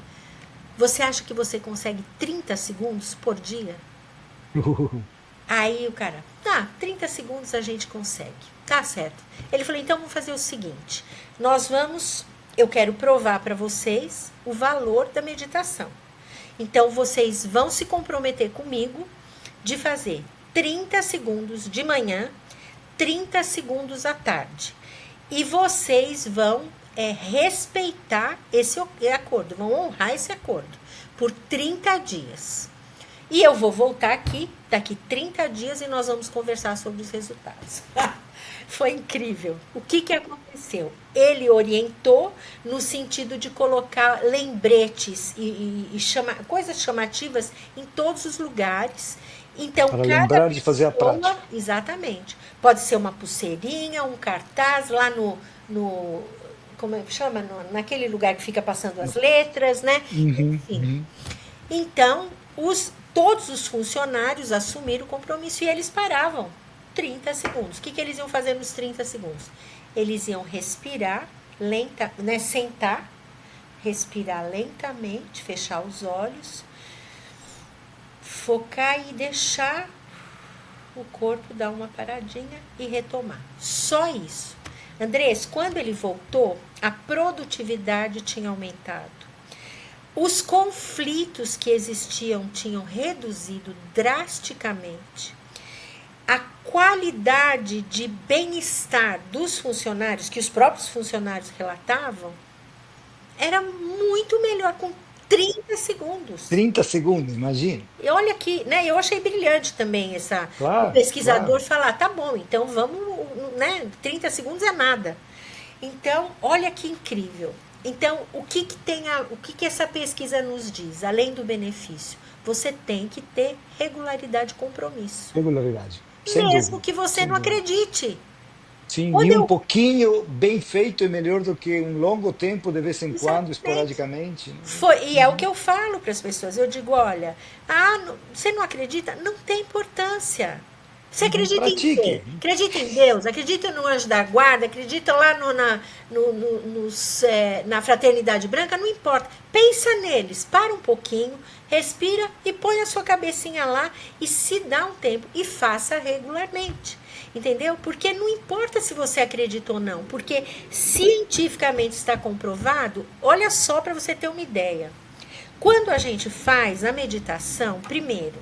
você acha que você consegue 30 segundos por dia? Aí o cara, tá, 30 segundos a gente consegue. Tá certo. Ele falou, então vamos fazer o seguinte. Eu quero provar para vocês o valor da meditação. Então vocês vão se comprometer comigo de fazer 30 segundos de manhã, 30 segundos à tarde. E vocês vão respeitar esse acordo, vão honrar esse acordo por 30 dias. E eu vou voltar aqui daqui 30 dias e nós vamos conversar sobre os resultados. Foi incrível. O que aconteceu? Ele orientou no sentido de colocar lembretes e coisas chamativas em todos os lugares. Então, Para cada lembrar de fazer a pessoa, prática. exatamente, pode ser uma pulseirinha, um cartaz lá como é que chama? Naquele lugar que fica passando as letras, né? Uhum, Enfim. uhum. Então, todos os funcionários assumiram o compromisso e eles paravam 30 segundos. O que eles iam fazer nos 30 segundos? Eles iam respirar, sentar, respirar lentamente, fechar os olhos, focar e deixar o corpo dar uma paradinha e retomar. Só isso. Andrés, quando ele voltou, a produtividade tinha aumentado. Os conflitos que existiam tinham reduzido drasticamente. A qualidade de bem-estar dos funcionários, que os próprios funcionários relatavam, era muito melhor com 30 segundos. 30 segundos, imagina. E olha que, né, eu achei brilhante também o Claro, pesquisador claro. falar, tá bom, então vamos, né, 30 segundos é nada. Então, olha que incrível. Então, o que essa pesquisa nos diz, além do benefício? Você tem que ter regularidade e compromisso. Regularidade. Sem Mesmo dúvida, que você sem não dúvida. acredite. Sim, Quando e um eu. pouquinho bem feito é melhor do que um longo tempo, de vez em quando, Exatamente. esporadicamente, né? E é o que eu falo para as pessoas. Eu digo, olha, você não acredita? Não tem importância. Você Uhum. acredita em quê? Pratique. Acredita em Deus? Acredita no anjo da guarda? Acredita lá na fraternidade branca? Não importa. Pensa neles, para um pouquinho, respira e põe a sua cabecinha lá e se dá um tempo e faça regularmente. Entendeu? Porque não importa se você acredita ou não, porque cientificamente está comprovado. Olha só para você ter uma ideia. Quando a gente faz a meditação, primeiro,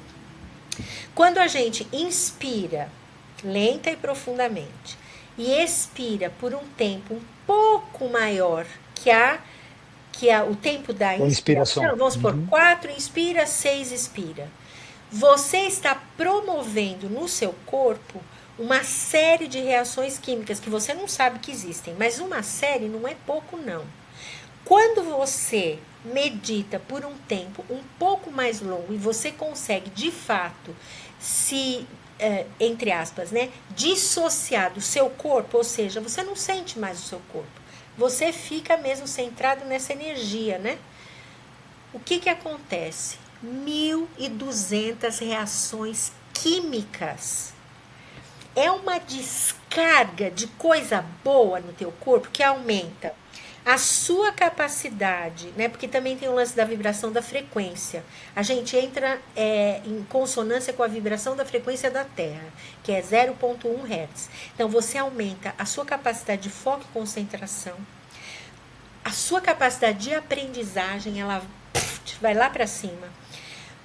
quando a gente inspira lenta e profundamente e expira por um tempo um pouco maior o tempo da Com inspiração. inspiração, vamos por Uhum. 4 inspira, 6 expira. Você está promovendo no seu corpo uma série de reações químicas que você não sabe que existem, mas uma série não é pouco não. Quando você medita por um tempo um pouco mais longo e você consegue de fato se, entre aspas, né, dissociar do seu corpo, ou seja, você não sente mais o seu corpo, você fica mesmo centrado nessa energia, né? O que acontece? 1.200 reações químicas. É uma descarga de coisa boa no teu corpo que aumenta a sua capacidade, né? Porque também tem o lance da vibração da frequência. A gente entra em consonância com a vibração da frequência da Terra, que é 0,1 Hz. Então você aumenta a sua capacidade de foco e concentração, a sua capacidade de aprendizagem, ela vai lá para cima.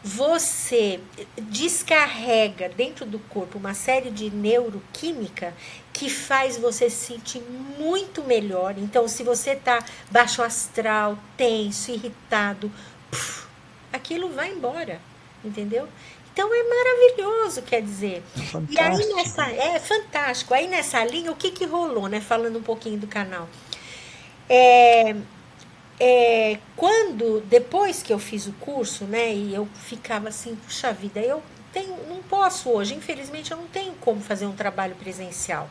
Você descarrega dentro do corpo uma série de neuroquímica que faz você se sentir muito melhor. Então, se você está baixo astral, tenso, irritado, aquilo vai embora, entendeu? Então é maravilhoso, quer dizer. E aí Fantástico. é fantástico. Aí nessa linha, o que rolou, né? Falando um pouquinho do canal. Depois que eu fiz o curso, né, e eu ficava assim, puxa vida, não posso hoje, infelizmente eu não tenho como fazer um trabalho presencial,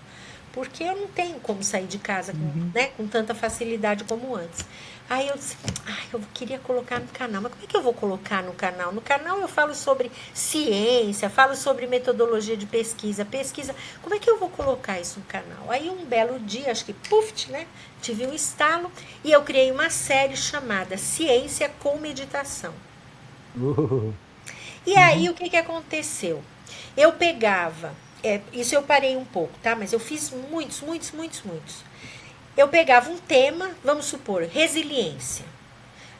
porque eu não tenho como sair de casa Uhum. com tanta facilidade como antes. Aí eu disse, eu queria colocar no canal, mas como é que eu vou colocar no canal? No canal eu falo sobre ciência, falo sobre metodologia de pesquisa, como é que eu vou colocar isso no canal? Aí um belo dia, acho que né, tive um estalo e eu criei uma série chamada Ciência com Meditação. E aí Uhum. o que aconteceu? Eu pegava, isso eu parei um pouco, tá? Mas eu fiz muitos. Eu pegava um tema, vamos supor, resiliência.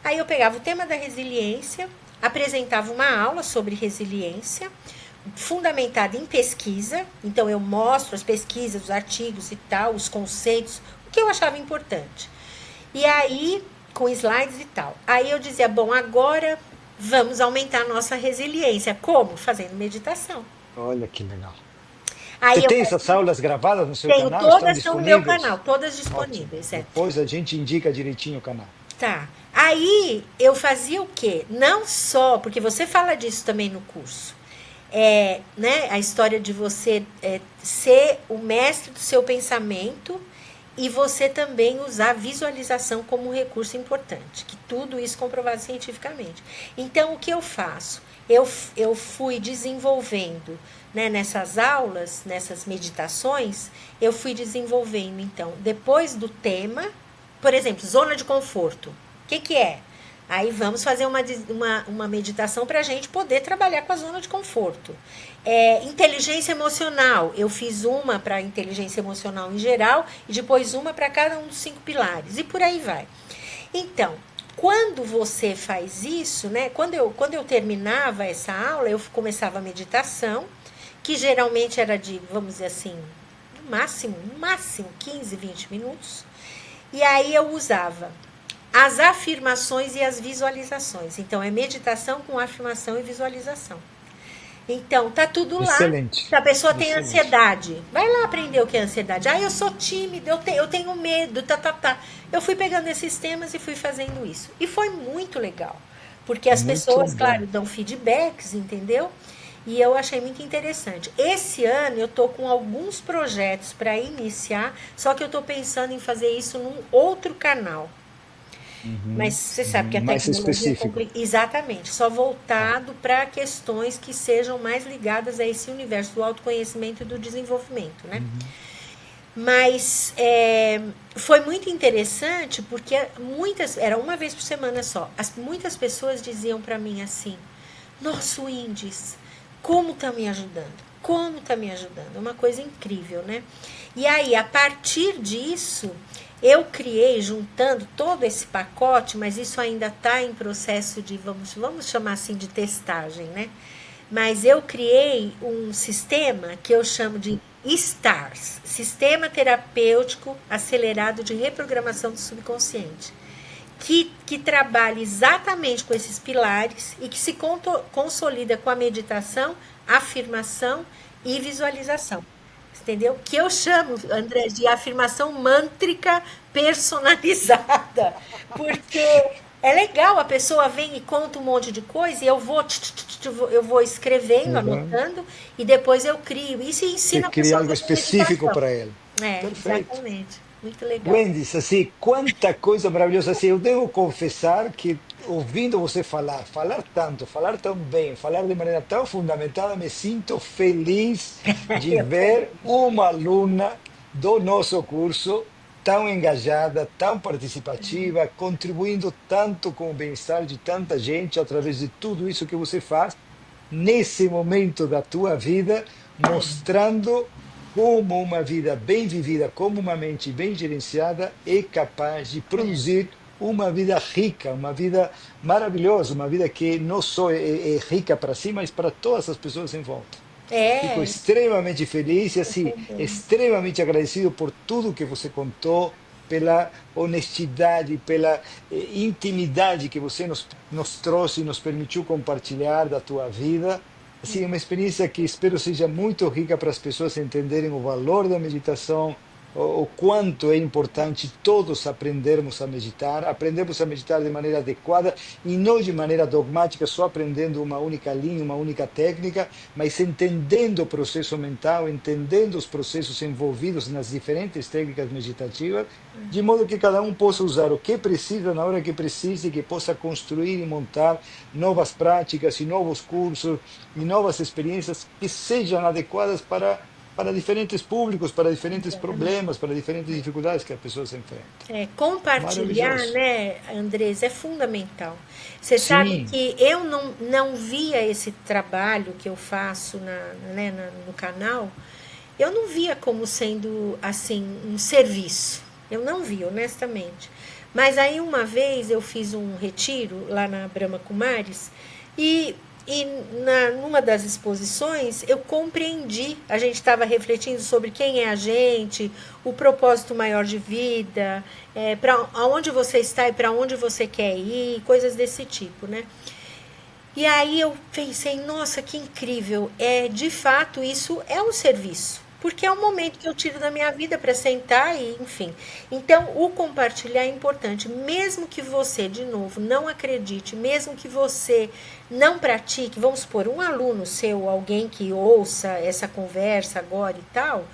Aí eu pegava o tema da resiliência, apresentava uma aula sobre resiliência, fundamentada em pesquisa. Então eu mostro as pesquisas, os artigos e tal, os conceitos, o que eu achava importante. E aí, com slides e tal. Aí eu dizia, bom, agora vamos aumentar a nossa resiliência. Como? Fazendo meditação. Olha que legal. Você Aí eu tem essas aulas gravadas no seu tenho canal? Estão todas, estão no meu canal, disponíveis? todas Ótimo. disponíveis. Depois a gente indica direitinho o canal. Tá. Aí eu fazia o quê? Não só, porque você fala disso também no curso. Né, a história de você ser o mestre do seu pensamento e você também usar a visualização como um recurso importante, que tudo isso comprovado cientificamente. Então, o que eu faço? Eu fui desenvolvendo, né, nessas aulas, nessas meditações, eu fui desenvolvendo, então, depois do tema, por exemplo, zona de conforto. O que, que é? Aí vamos fazer uma meditação para a gente poder trabalhar com a zona de conforto. Inteligência emocional. Eu fiz uma para inteligência emocional em geral e depois uma para cada um dos 5 pilares. E por aí vai. Então, quando você faz isso, né? Quando eu terminava essa aula, eu começava a meditação, que geralmente era de, vamos dizer assim, no máximo 15, 20 minutos. E aí eu usava as afirmações e as visualizações. Então, é meditação com afirmação e visualização. Então, tá tudo lá. Excelente. Se a pessoa tem Excelente. ansiedade, vai lá aprender o que é ansiedade. Eu sou tímida, eu tenho medo, tá. Eu fui pegando esses temas e fui fazendo isso. E foi muito legal. Porque as Muito pessoas, bom. claro, dão feedbacks, entendeu? E eu achei muito interessante. Esse ano eu tô com alguns projetos para iniciar, só que eu tô pensando em fazer isso num outro canal. Mas Uhum, você sabe que a uhum. Mais tecnologia é específico. complicada. Exatamente, só É. voltado para questões que sejam mais ligadas a esse universo do autoconhecimento e do desenvolvimento, né? Uhum. Mas foi muito interessante porque era uma vez por semana só. Muitas pessoas diziam para mim assim: nosso índice, como tá me ajudando? Como tá me ajudando? É uma coisa incrível, né? E aí, a partir disso, eu criei, juntando todo esse pacote, mas isso ainda está em processo de, vamos chamar assim, de testagem, né? Mas eu criei um sistema que eu chamo de STARS, Sistema Terapêutico Acelerado de Reprogramação do Subconsciente, que trabalha exatamente com esses pilares e que se consolida com a meditação, afirmação e visualização. Entendeu? Que eu chamo, André, de afirmação mântrica personalizada. Porque é legal, a pessoa vem e conta um monte de coisa e eu vou escrevendo, Uhum. anotando, e depois eu crio. Isso Você ensina a cria pessoa a algo fazer específico meditação. para ele. Perfeito. Exatamente. Muito legal. Wendy, assim, quanta coisa maravilhosa. Assim, eu devo confessar que ouvindo você falar tanto, falar tão bem, falar de maneira tão fundamentada, me sinto feliz de Eu também. ver uma aluna do nosso curso tão engajada, tão participativa, contribuindo tanto com o bem-estar de tanta gente através de tudo isso que você faz nesse momento da tua vida, mostrando como uma vida bem vivida, como uma mente bem gerenciada é capaz de produzir uma vida rica, uma vida maravilhosa, uma vida que não só é rica para si, mas para todas as pessoas em volta. Fico É, extremamente feliz e eu assim, também. extremamente agradecido por tudo que você contou, pela honestidade, pela intimidade que você nos trouxe e nos permitiu compartilhar da tua vida. Assim, é uma experiência que espero seja muito rica para as pessoas entenderem o valor da meditação, o quanto é importante todos aprendermos a meditar de maneira adequada e não de maneira dogmática, só aprendendo uma única linha, uma única técnica, mas entendendo o processo mental, entendendo os processos envolvidos nas diferentes técnicas meditativas, de modo que cada um possa usar o que precisa na hora que precise, e que possa construir e montar novas práticas e novos cursos e novas experiências que sejam adequadas para diferentes públicos, para diferentes Exatamente. problemas, para diferentes dificuldades que as pessoas enfrentam. Compartilhar, Maravilhoso. né, Andres, é fundamental. Você sabe Sim. que eu não via esse trabalho que eu faço no canal, eu não via como sendo assim um serviço. Eu não via, honestamente. Mas aí uma vez eu fiz um retiro lá na Brahma Kumaris e numa das exposições eu compreendi, a gente estava refletindo sobre quem é a gente, o propósito maior de vida, para aonde você está e para onde você quer ir, coisas desse tipo, né? E aí eu pensei, nossa, que incrível. De fato, isso é um serviço. Porque é um momento que eu tiro da minha vida para sentar e, enfim. Então, o compartilhar é importante. Mesmo que você, de novo, não acredite, mesmo que você não pratique, vamos supor, um aluno seu, alguém que ouça essa conversa agora e tal,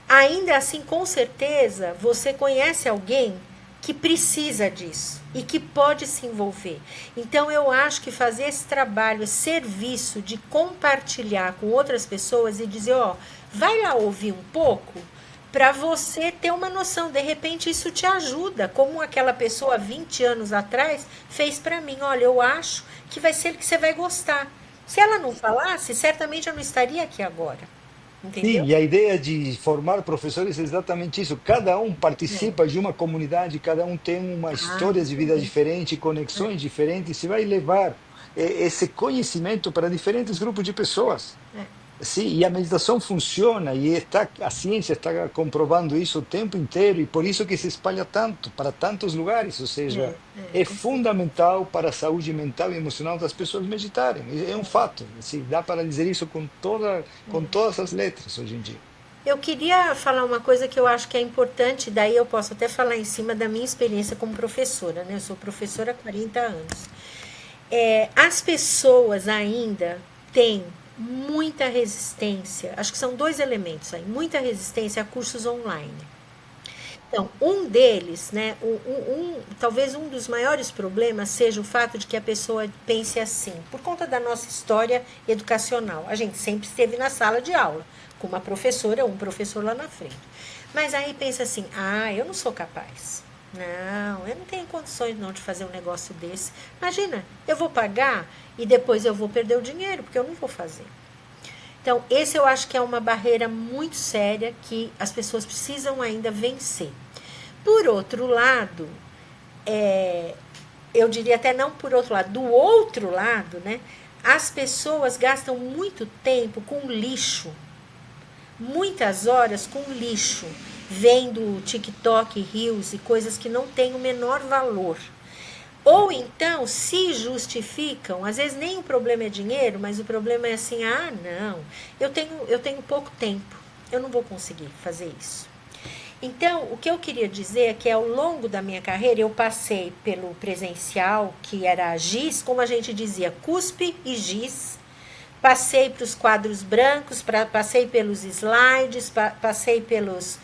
ainda assim, com certeza, você conhece alguém que precisa disso e que pode se envolver. Então eu acho que fazer esse trabalho, esse serviço de compartilhar com outras pessoas e dizer, ó, vai lá ouvir um pouco, para você ter uma noção. De repente isso te ajuda, como aquela pessoa 20 anos atrás fez para mim. Olha, eu acho que vai ser que você vai gostar. Se ela não falasse, certamente eu não estaria aqui agora. Sim, Entendeu? e a ideia de formar professores é exatamente isso. Cada um É. participa de uma comunidade, cada um tem uma Ah, história de isso vida mesmo. diferente, conexões diferentes. Você vai levar esse conhecimento para diferentes grupos de pessoas. Sim, e a meditação funciona e a ciência está comprovando isso o tempo inteiro e por isso que se espalha tanto para tantos lugares, ou seja, é Com certeza. fundamental para a saúde mental e emocional das pessoas meditarem. É um fato, assim, dá para dizer isso com todas as letras hoje em dia. Eu queria falar uma coisa que eu acho que é importante, daí eu posso até falar em cima da minha experiência como professora, né? Eu sou professora há 40 anos. As pessoas ainda têm muita resistência, acho que são dois elementos aí, muita resistência a cursos online. Então, um deles, né, talvez um dos maiores problemas seja o fato de que a pessoa pense assim, por conta da nossa história educacional. A gente sempre esteve na sala de aula, com uma professora ou um professor lá na frente. Mas aí pensa assim, eu não sou capaz. Não, eu não tenho condições não de fazer um negócio desse. Imagina, eu vou pagar e depois eu vou perder o dinheiro, porque eu não vou fazer. Então, esse eu acho que é uma barreira muito séria que as pessoas precisam ainda vencer. Por outro lado, eu diria até não por outro lado, do outro lado, né? As pessoas gastam muito tempo com lixo, muitas horas com lixo, vendo TikTok, Reels e coisas que não têm o menor valor. Ou então se justificam, às vezes nem o problema é dinheiro, mas o problema é assim, não, eu tenho pouco tempo, eu não vou conseguir fazer isso. Então, o que eu queria dizer é que ao longo da minha carreira eu passei pelo presencial, que era giz, como a gente dizia, cuspe e giz. Passei para os quadros brancos, passei pelos slides, passei pelas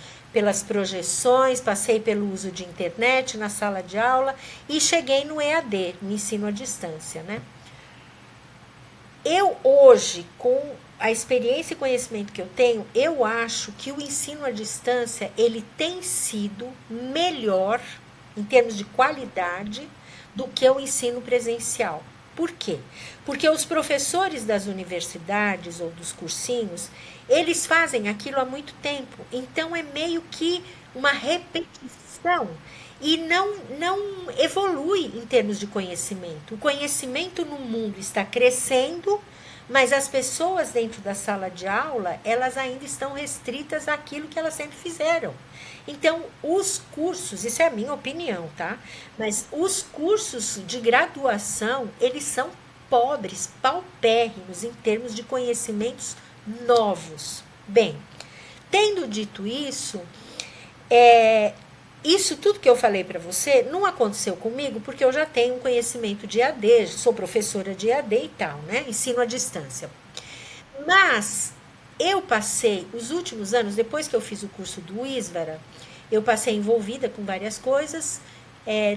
projeções, passei pelo uso de internet na sala de aula e cheguei no EAD, no ensino à distância, né? Eu hoje, com a experiência e conhecimento que eu tenho, eu acho que o ensino à distância ele tem sido melhor em termos de qualidade do que o ensino presencial. Por quê? Porque os professores das universidades ou dos cursinhos, eles fazem aquilo há muito tempo. Então é meio que uma repetição e não evolui em termos de conhecimento. O conhecimento no mundo está crescendo, mas as pessoas dentro da sala de aula, elas ainda estão restritas àquilo que elas sempre fizeram. Então, os cursos, isso é a minha opinião, tá? Mas os cursos de graduação, eles são pobres, paupérrimos em termos de conhecimentos novos. Bem, tendo dito isso, é, isso tudo que eu falei para você não aconteceu comigo porque eu já tenho um conhecimento de EAD, sou professora de EAD e tal, né? Ensino à distância. Mas eu passei os últimos anos, depois que eu fiz o curso do Isvara, eu passei envolvida com várias coisas.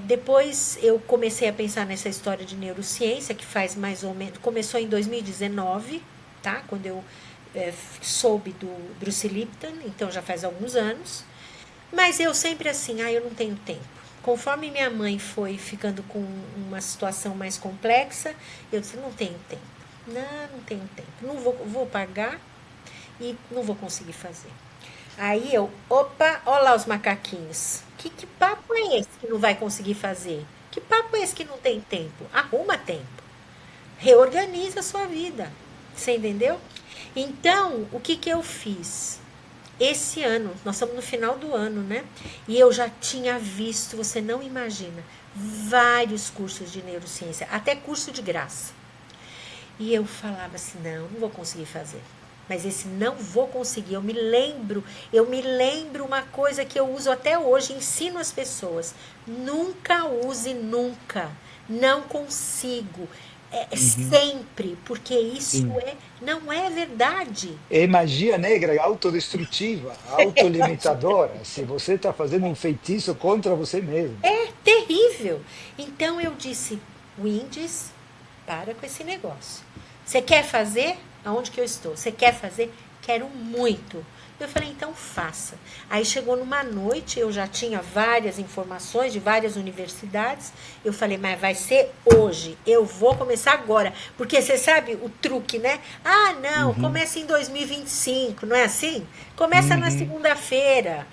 Depois eu comecei a pensar nessa história de neurociência, que faz mais ou menos. Começou em 2019, tá? Quando eu soube do Bruce Lipton, então já faz alguns anos. Mas eu sempre assim, eu não tenho tempo. Conforme minha mãe foi ficando com uma situação mais complexa, eu disse, não tenho tempo. Não tenho tempo. Não vou pagar e não vou conseguir fazer. Aí opa, olha lá os macaquinhos. Que papo é esse que não vai conseguir fazer? Que papo é esse que não tem tempo? Arruma tempo. Reorganiza a sua vida. Você entendeu? Então, o que eu fiz? Esse ano, nós estamos no final do ano, né? E eu já tinha visto, você não imagina, vários cursos de neurociência, até curso de graça. E eu falava assim, não vou conseguir fazer. Mas esse não vou conseguir, eu me lembro uma coisa que eu uso até hoje, ensino as pessoas. Nunca use nunca. Não consigo. Uhum. Sempre, porque isso Sim. não é verdade. É magia negra, autodestrutiva, autolimitadora. Se você está fazendo um feitiço contra você mesmo. É terrível. Então eu disse, Windes, para com esse negócio. Você quer fazer? Aonde que eu estou? Você quer fazer? Quero muito. Eu falei, então faça. Aí chegou numa noite, eu já tinha várias informações de várias universidades. Eu falei, mas vai ser hoje. Eu vou começar agora. Porque você sabe o truque, né? Ah, não, Uhum, começa em 2025, não é assim? Começa na uhum. segunda-feira.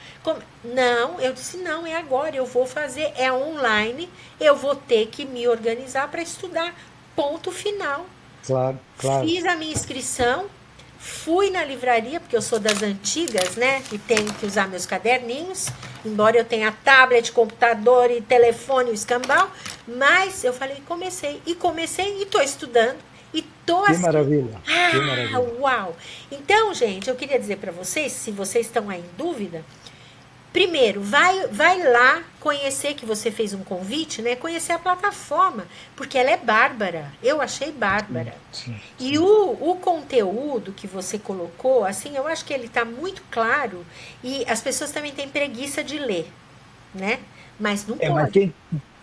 Não, eu disse, não, é agora. Eu vou fazer, é online. Eu vou ter que me organizar para estudar. Ponto final. Claro, claro. Fiz a minha inscrição, fui na livraria, porque eu sou das antigas, né? E tenho que usar meus caderninhos, embora eu tenha tablet, computador e telefone, o escambau. Mas eu falei, comecei. E comecei e estou estudando. E tô Que assim. maravilha, que Ah, maravilha. uau! Então, gente, eu queria dizer para vocês, se vocês estão aí em dúvida, primeiro, vai lá conhecer que você fez um convite, né? Conhecer a plataforma, porque ela é bárbara. Eu achei Sim, bárbara. sim, E sim. o conteúdo que você colocou, assim, eu acho que ele está muito claro e as pessoas também têm preguiça de ler, né? Mas não É, mas pode. quem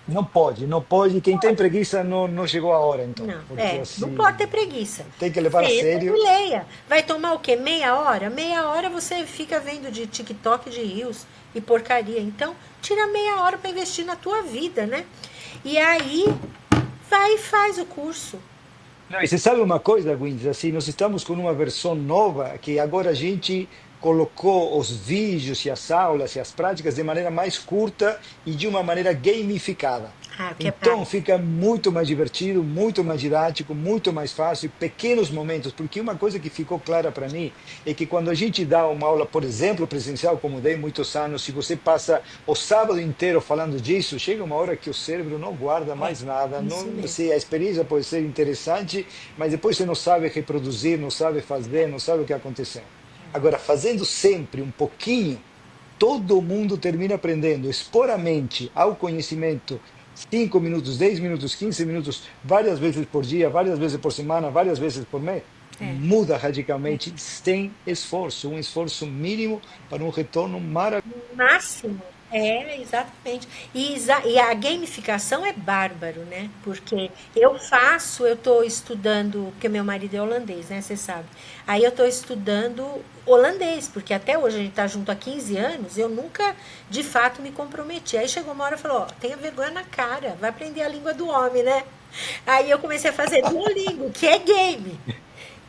não pode, não pode. Quem tem preguiça não chegou a hora, então. Não, Porque não pode ter assim, preguiça. tem que levar a Senta e sério. leia. Vai tomar o quê? Meia hora? Meia hora você fica vendo de TikTok, de Reels e porcaria. Então, tira meia hora para investir na tua vida, né? E aí, vai e faz o curso. Não, e você sabe uma coisa, Winds? Assim, nós estamos com uma versão nova que agora a gente colocou os vídeos e as aulas e as práticas de maneira mais curta e de uma maneira gamificada. Ah, o que é Então mais? fica muito mais divertido, muito mais didático, muito mais fácil, pequenos momentos, porque uma coisa que ficou clara para mim é que quando a gente dá uma aula, por exemplo, presencial, como dei muitos anos, se você passa o sábado inteiro falando disso, chega uma hora que o cérebro não guarda É, mais nada, isso não, mesmo. se a experiência pode ser interessante, mas depois você não sabe reproduzir, não sabe fazer, não sabe o que aconteceu. Agora, fazendo sempre um pouquinho, todo mundo termina aprendendo. Expor a mente ao conhecimento 5 minutos, 10 minutos, 15 minutos, várias vezes por dia, várias vezes por semana, várias vezes por mês, É. muda radicalmente sem esforço, um esforço mínimo para um retorno maravilhoso. Máximo. É, exatamente. E a gamificação é bárbaro, né? Porque eu estou estudando, porque meu marido é holandês, né? Você sabe. Aí eu estou estudando holandês, porque até hoje a gente está junto há 15 anos, eu nunca de fato me comprometi. Aí chegou uma hora e falou: ó, tenha vergonha na cara, vai aprender a língua do homem, né? Aí eu comecei a fazer Duolingo, que é game.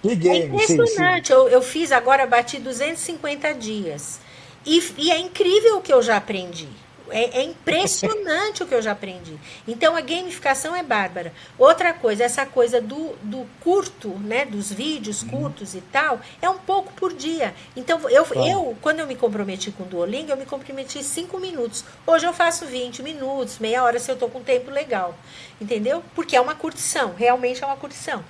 Que É game, sim, sim. impressionante. Eu fiz agora, bati 250 dias. E é incrível o que eu já aprendi. É impressionante o que eu já aprendi. Então a gamificação é bárbara. Outra coisa, essa coisa do curto, né? Dos vídeos Uhum, curtos e tal, é um pouco por dia. Então claro. quando eu me comprometi com o Duolingo, eu me comprometi 5 minutos. Hoje eu faço 20 minutos, meia hora se eu tô com tempo legal. Entendeu? Porque é uma curtição, realmente é uma curtição.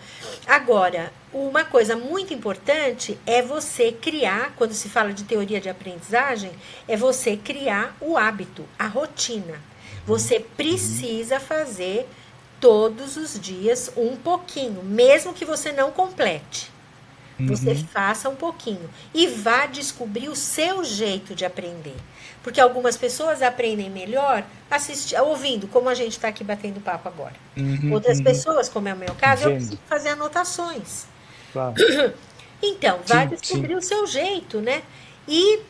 Agora, uma coisa muito importante é você criar, quando se fala de teoria de aprendizagem, é você criar o hábito, a rotina. Uhum, Você uhum, precisa fazer todos os dias um pouquinho, mesmo que você não complete. Você uhum. faça um pouquinho e vá descobrir o seu jeito de aprender. Porque algumas pessoas aprendem melhor ouvindo, como a gente está aqui batendo papo agora. Uhum, Outras uhum. pessoas, como é o meu caso, eu preciso Vendo, fazer anotações. claro. Então, vá Sim, sim. descobrir o seu jeito, né? E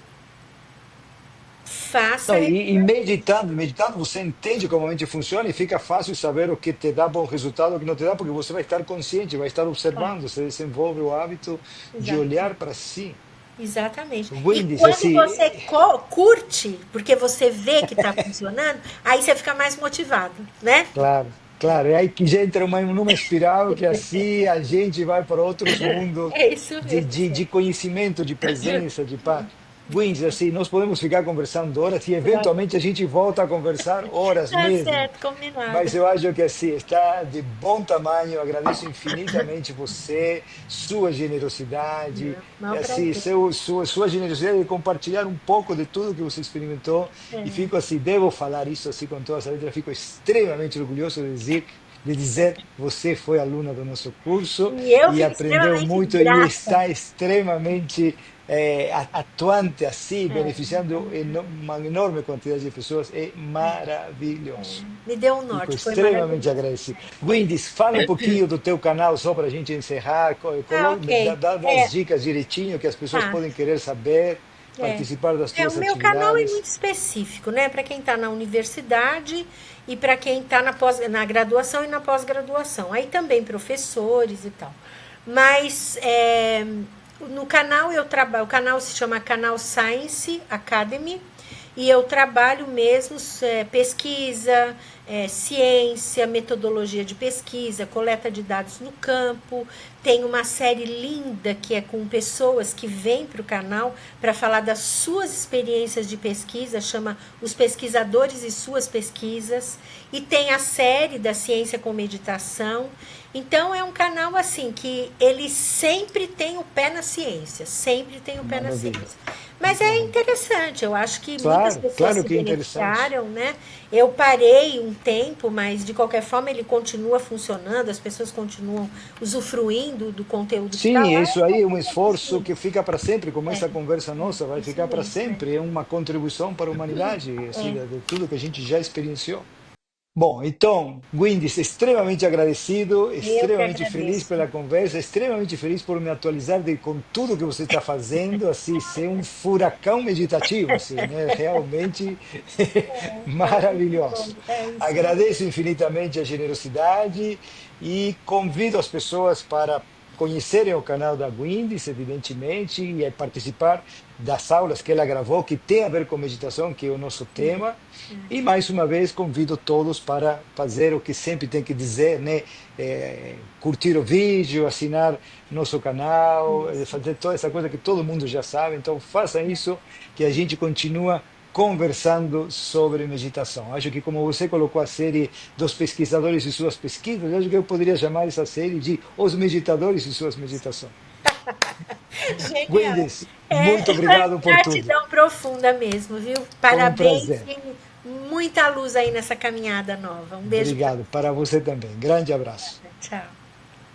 faça. Não, e meditando, meditando, você entende como a mente funciona e fica fácil saber o que te dá bom resultado e o que não te dá, porque você vai estar consciente, vai estar observando, você desenvolve o hábito de Exatamente. olhar para si. Exatamente. O E Wendy, quando assim, você curte, porque você vê que está funcionando, aí você fica mais motivado, né? claro, claro, é aí que já entra numa espiral que assim a gente vai para outros mundos É isso de mesmo. conhecimento, de presença, de paz. Wendy, assim, nós podemos ficar conversando horas e Tá, eventualmente a gente volta a conversar horas tá mesmo. certo, combinado. Mas eu acho que assim, está de bom tamanho. Agradeço infinitamente você, sua generosidade, Não, e é um assim, prazer. sua generosidade de compartilhar um pouco de tudo que você experimentou. E É, fico assim, devo falar isso assim com toda essa letra, fico extremamente orgulhoso de dizer de dizer você foi aluna do nosso curso E eu e fico aprendeu extremamente muito e grata. está extremamente atuante assim, É, beneficiando uma enorme quantidade de pessoas. É maravilhoso. me deu um Fico norte, foi extremamente maravilhoso. agradecido. Wendy, fala um pouquinho do teu canal só para a gente encerrar. Ah, ok. Dá as dicas direitinho que as pessoas Tá. podem querer saber, É. participar das O tuas meu canal é muito atividades. específico, né? Para quem está na universidade e para quem está na graduação e na pós-graduação. Aí também professores e tal. Mas no canal eu trabalho, o canal se chama Canal Science Academy e eu trabalho mesmo pesquisa, ciência, metodologia de pesquisa, coleta de dados no campo. Tem uma série linda que é com pessoas que vêm para o canal para falar das suas experiências de pesquisa, chama Os Pesquisadores e Suas Pesquisas. E tem a série da Ciência com Meditação. Então é um canal assim que ele sempre tem o pé na ciência, sempre tem o pé na Maravilha. ciência. Mas é interessante, eu acho que muitas Claro, pessoas claro se que é interessante. beneficiaram, né? Eu parei um tempo, mas de qualquer forma ele continua funcionando, as pessoas continuam usufruindo do conteúdo que está Sim, lá. isso aí é um esforço que fica para sempre, como É, essa conversa nossa vai isso ficar para mesmo. sempre, é uma contribuição para a humanidade, assim, É. de tudo que a gente já experienciou. Bom, então, Windys, extremamente agradecido, Eu que extremamente feliz agradeço. pela conversa, extremamente feliz por me atualizar com tudo que você está fazendo, assim, ser um furacão meditativo, assim, né? Realmente É muito bom, maravilhoso. é isso mesmo. Agradeço infinitamente a generosidade e convido as pessoas para conhecerem o canal da Windys, evidentemente, e a participar das aulas que ela gravou, que tem a ver com meditação, que é o nosso tema. E mais uma vez convido todos para fazer o que sempre tem que dizer, né? Curtir o vídeo, assinar nosso canal, Isso. fazer toda essa coisa que todo mundo já sabe. Então façam isso, que a gente continua conversando sobre meditação. Acho que como você colocou a série dos pesquisadores e suas pesquisas, acho que eu poderia chamar essa série de Os Meditadores e suas meditações. Genial. Wendes, muito É obrigado por tudo. gratidão profunda mesmo, viu? Foi um Parabéns prazer. e muita luz aí nessa caminhada nova. Um beijo para Obrigado para você também. Grande abraço. você. Tchau.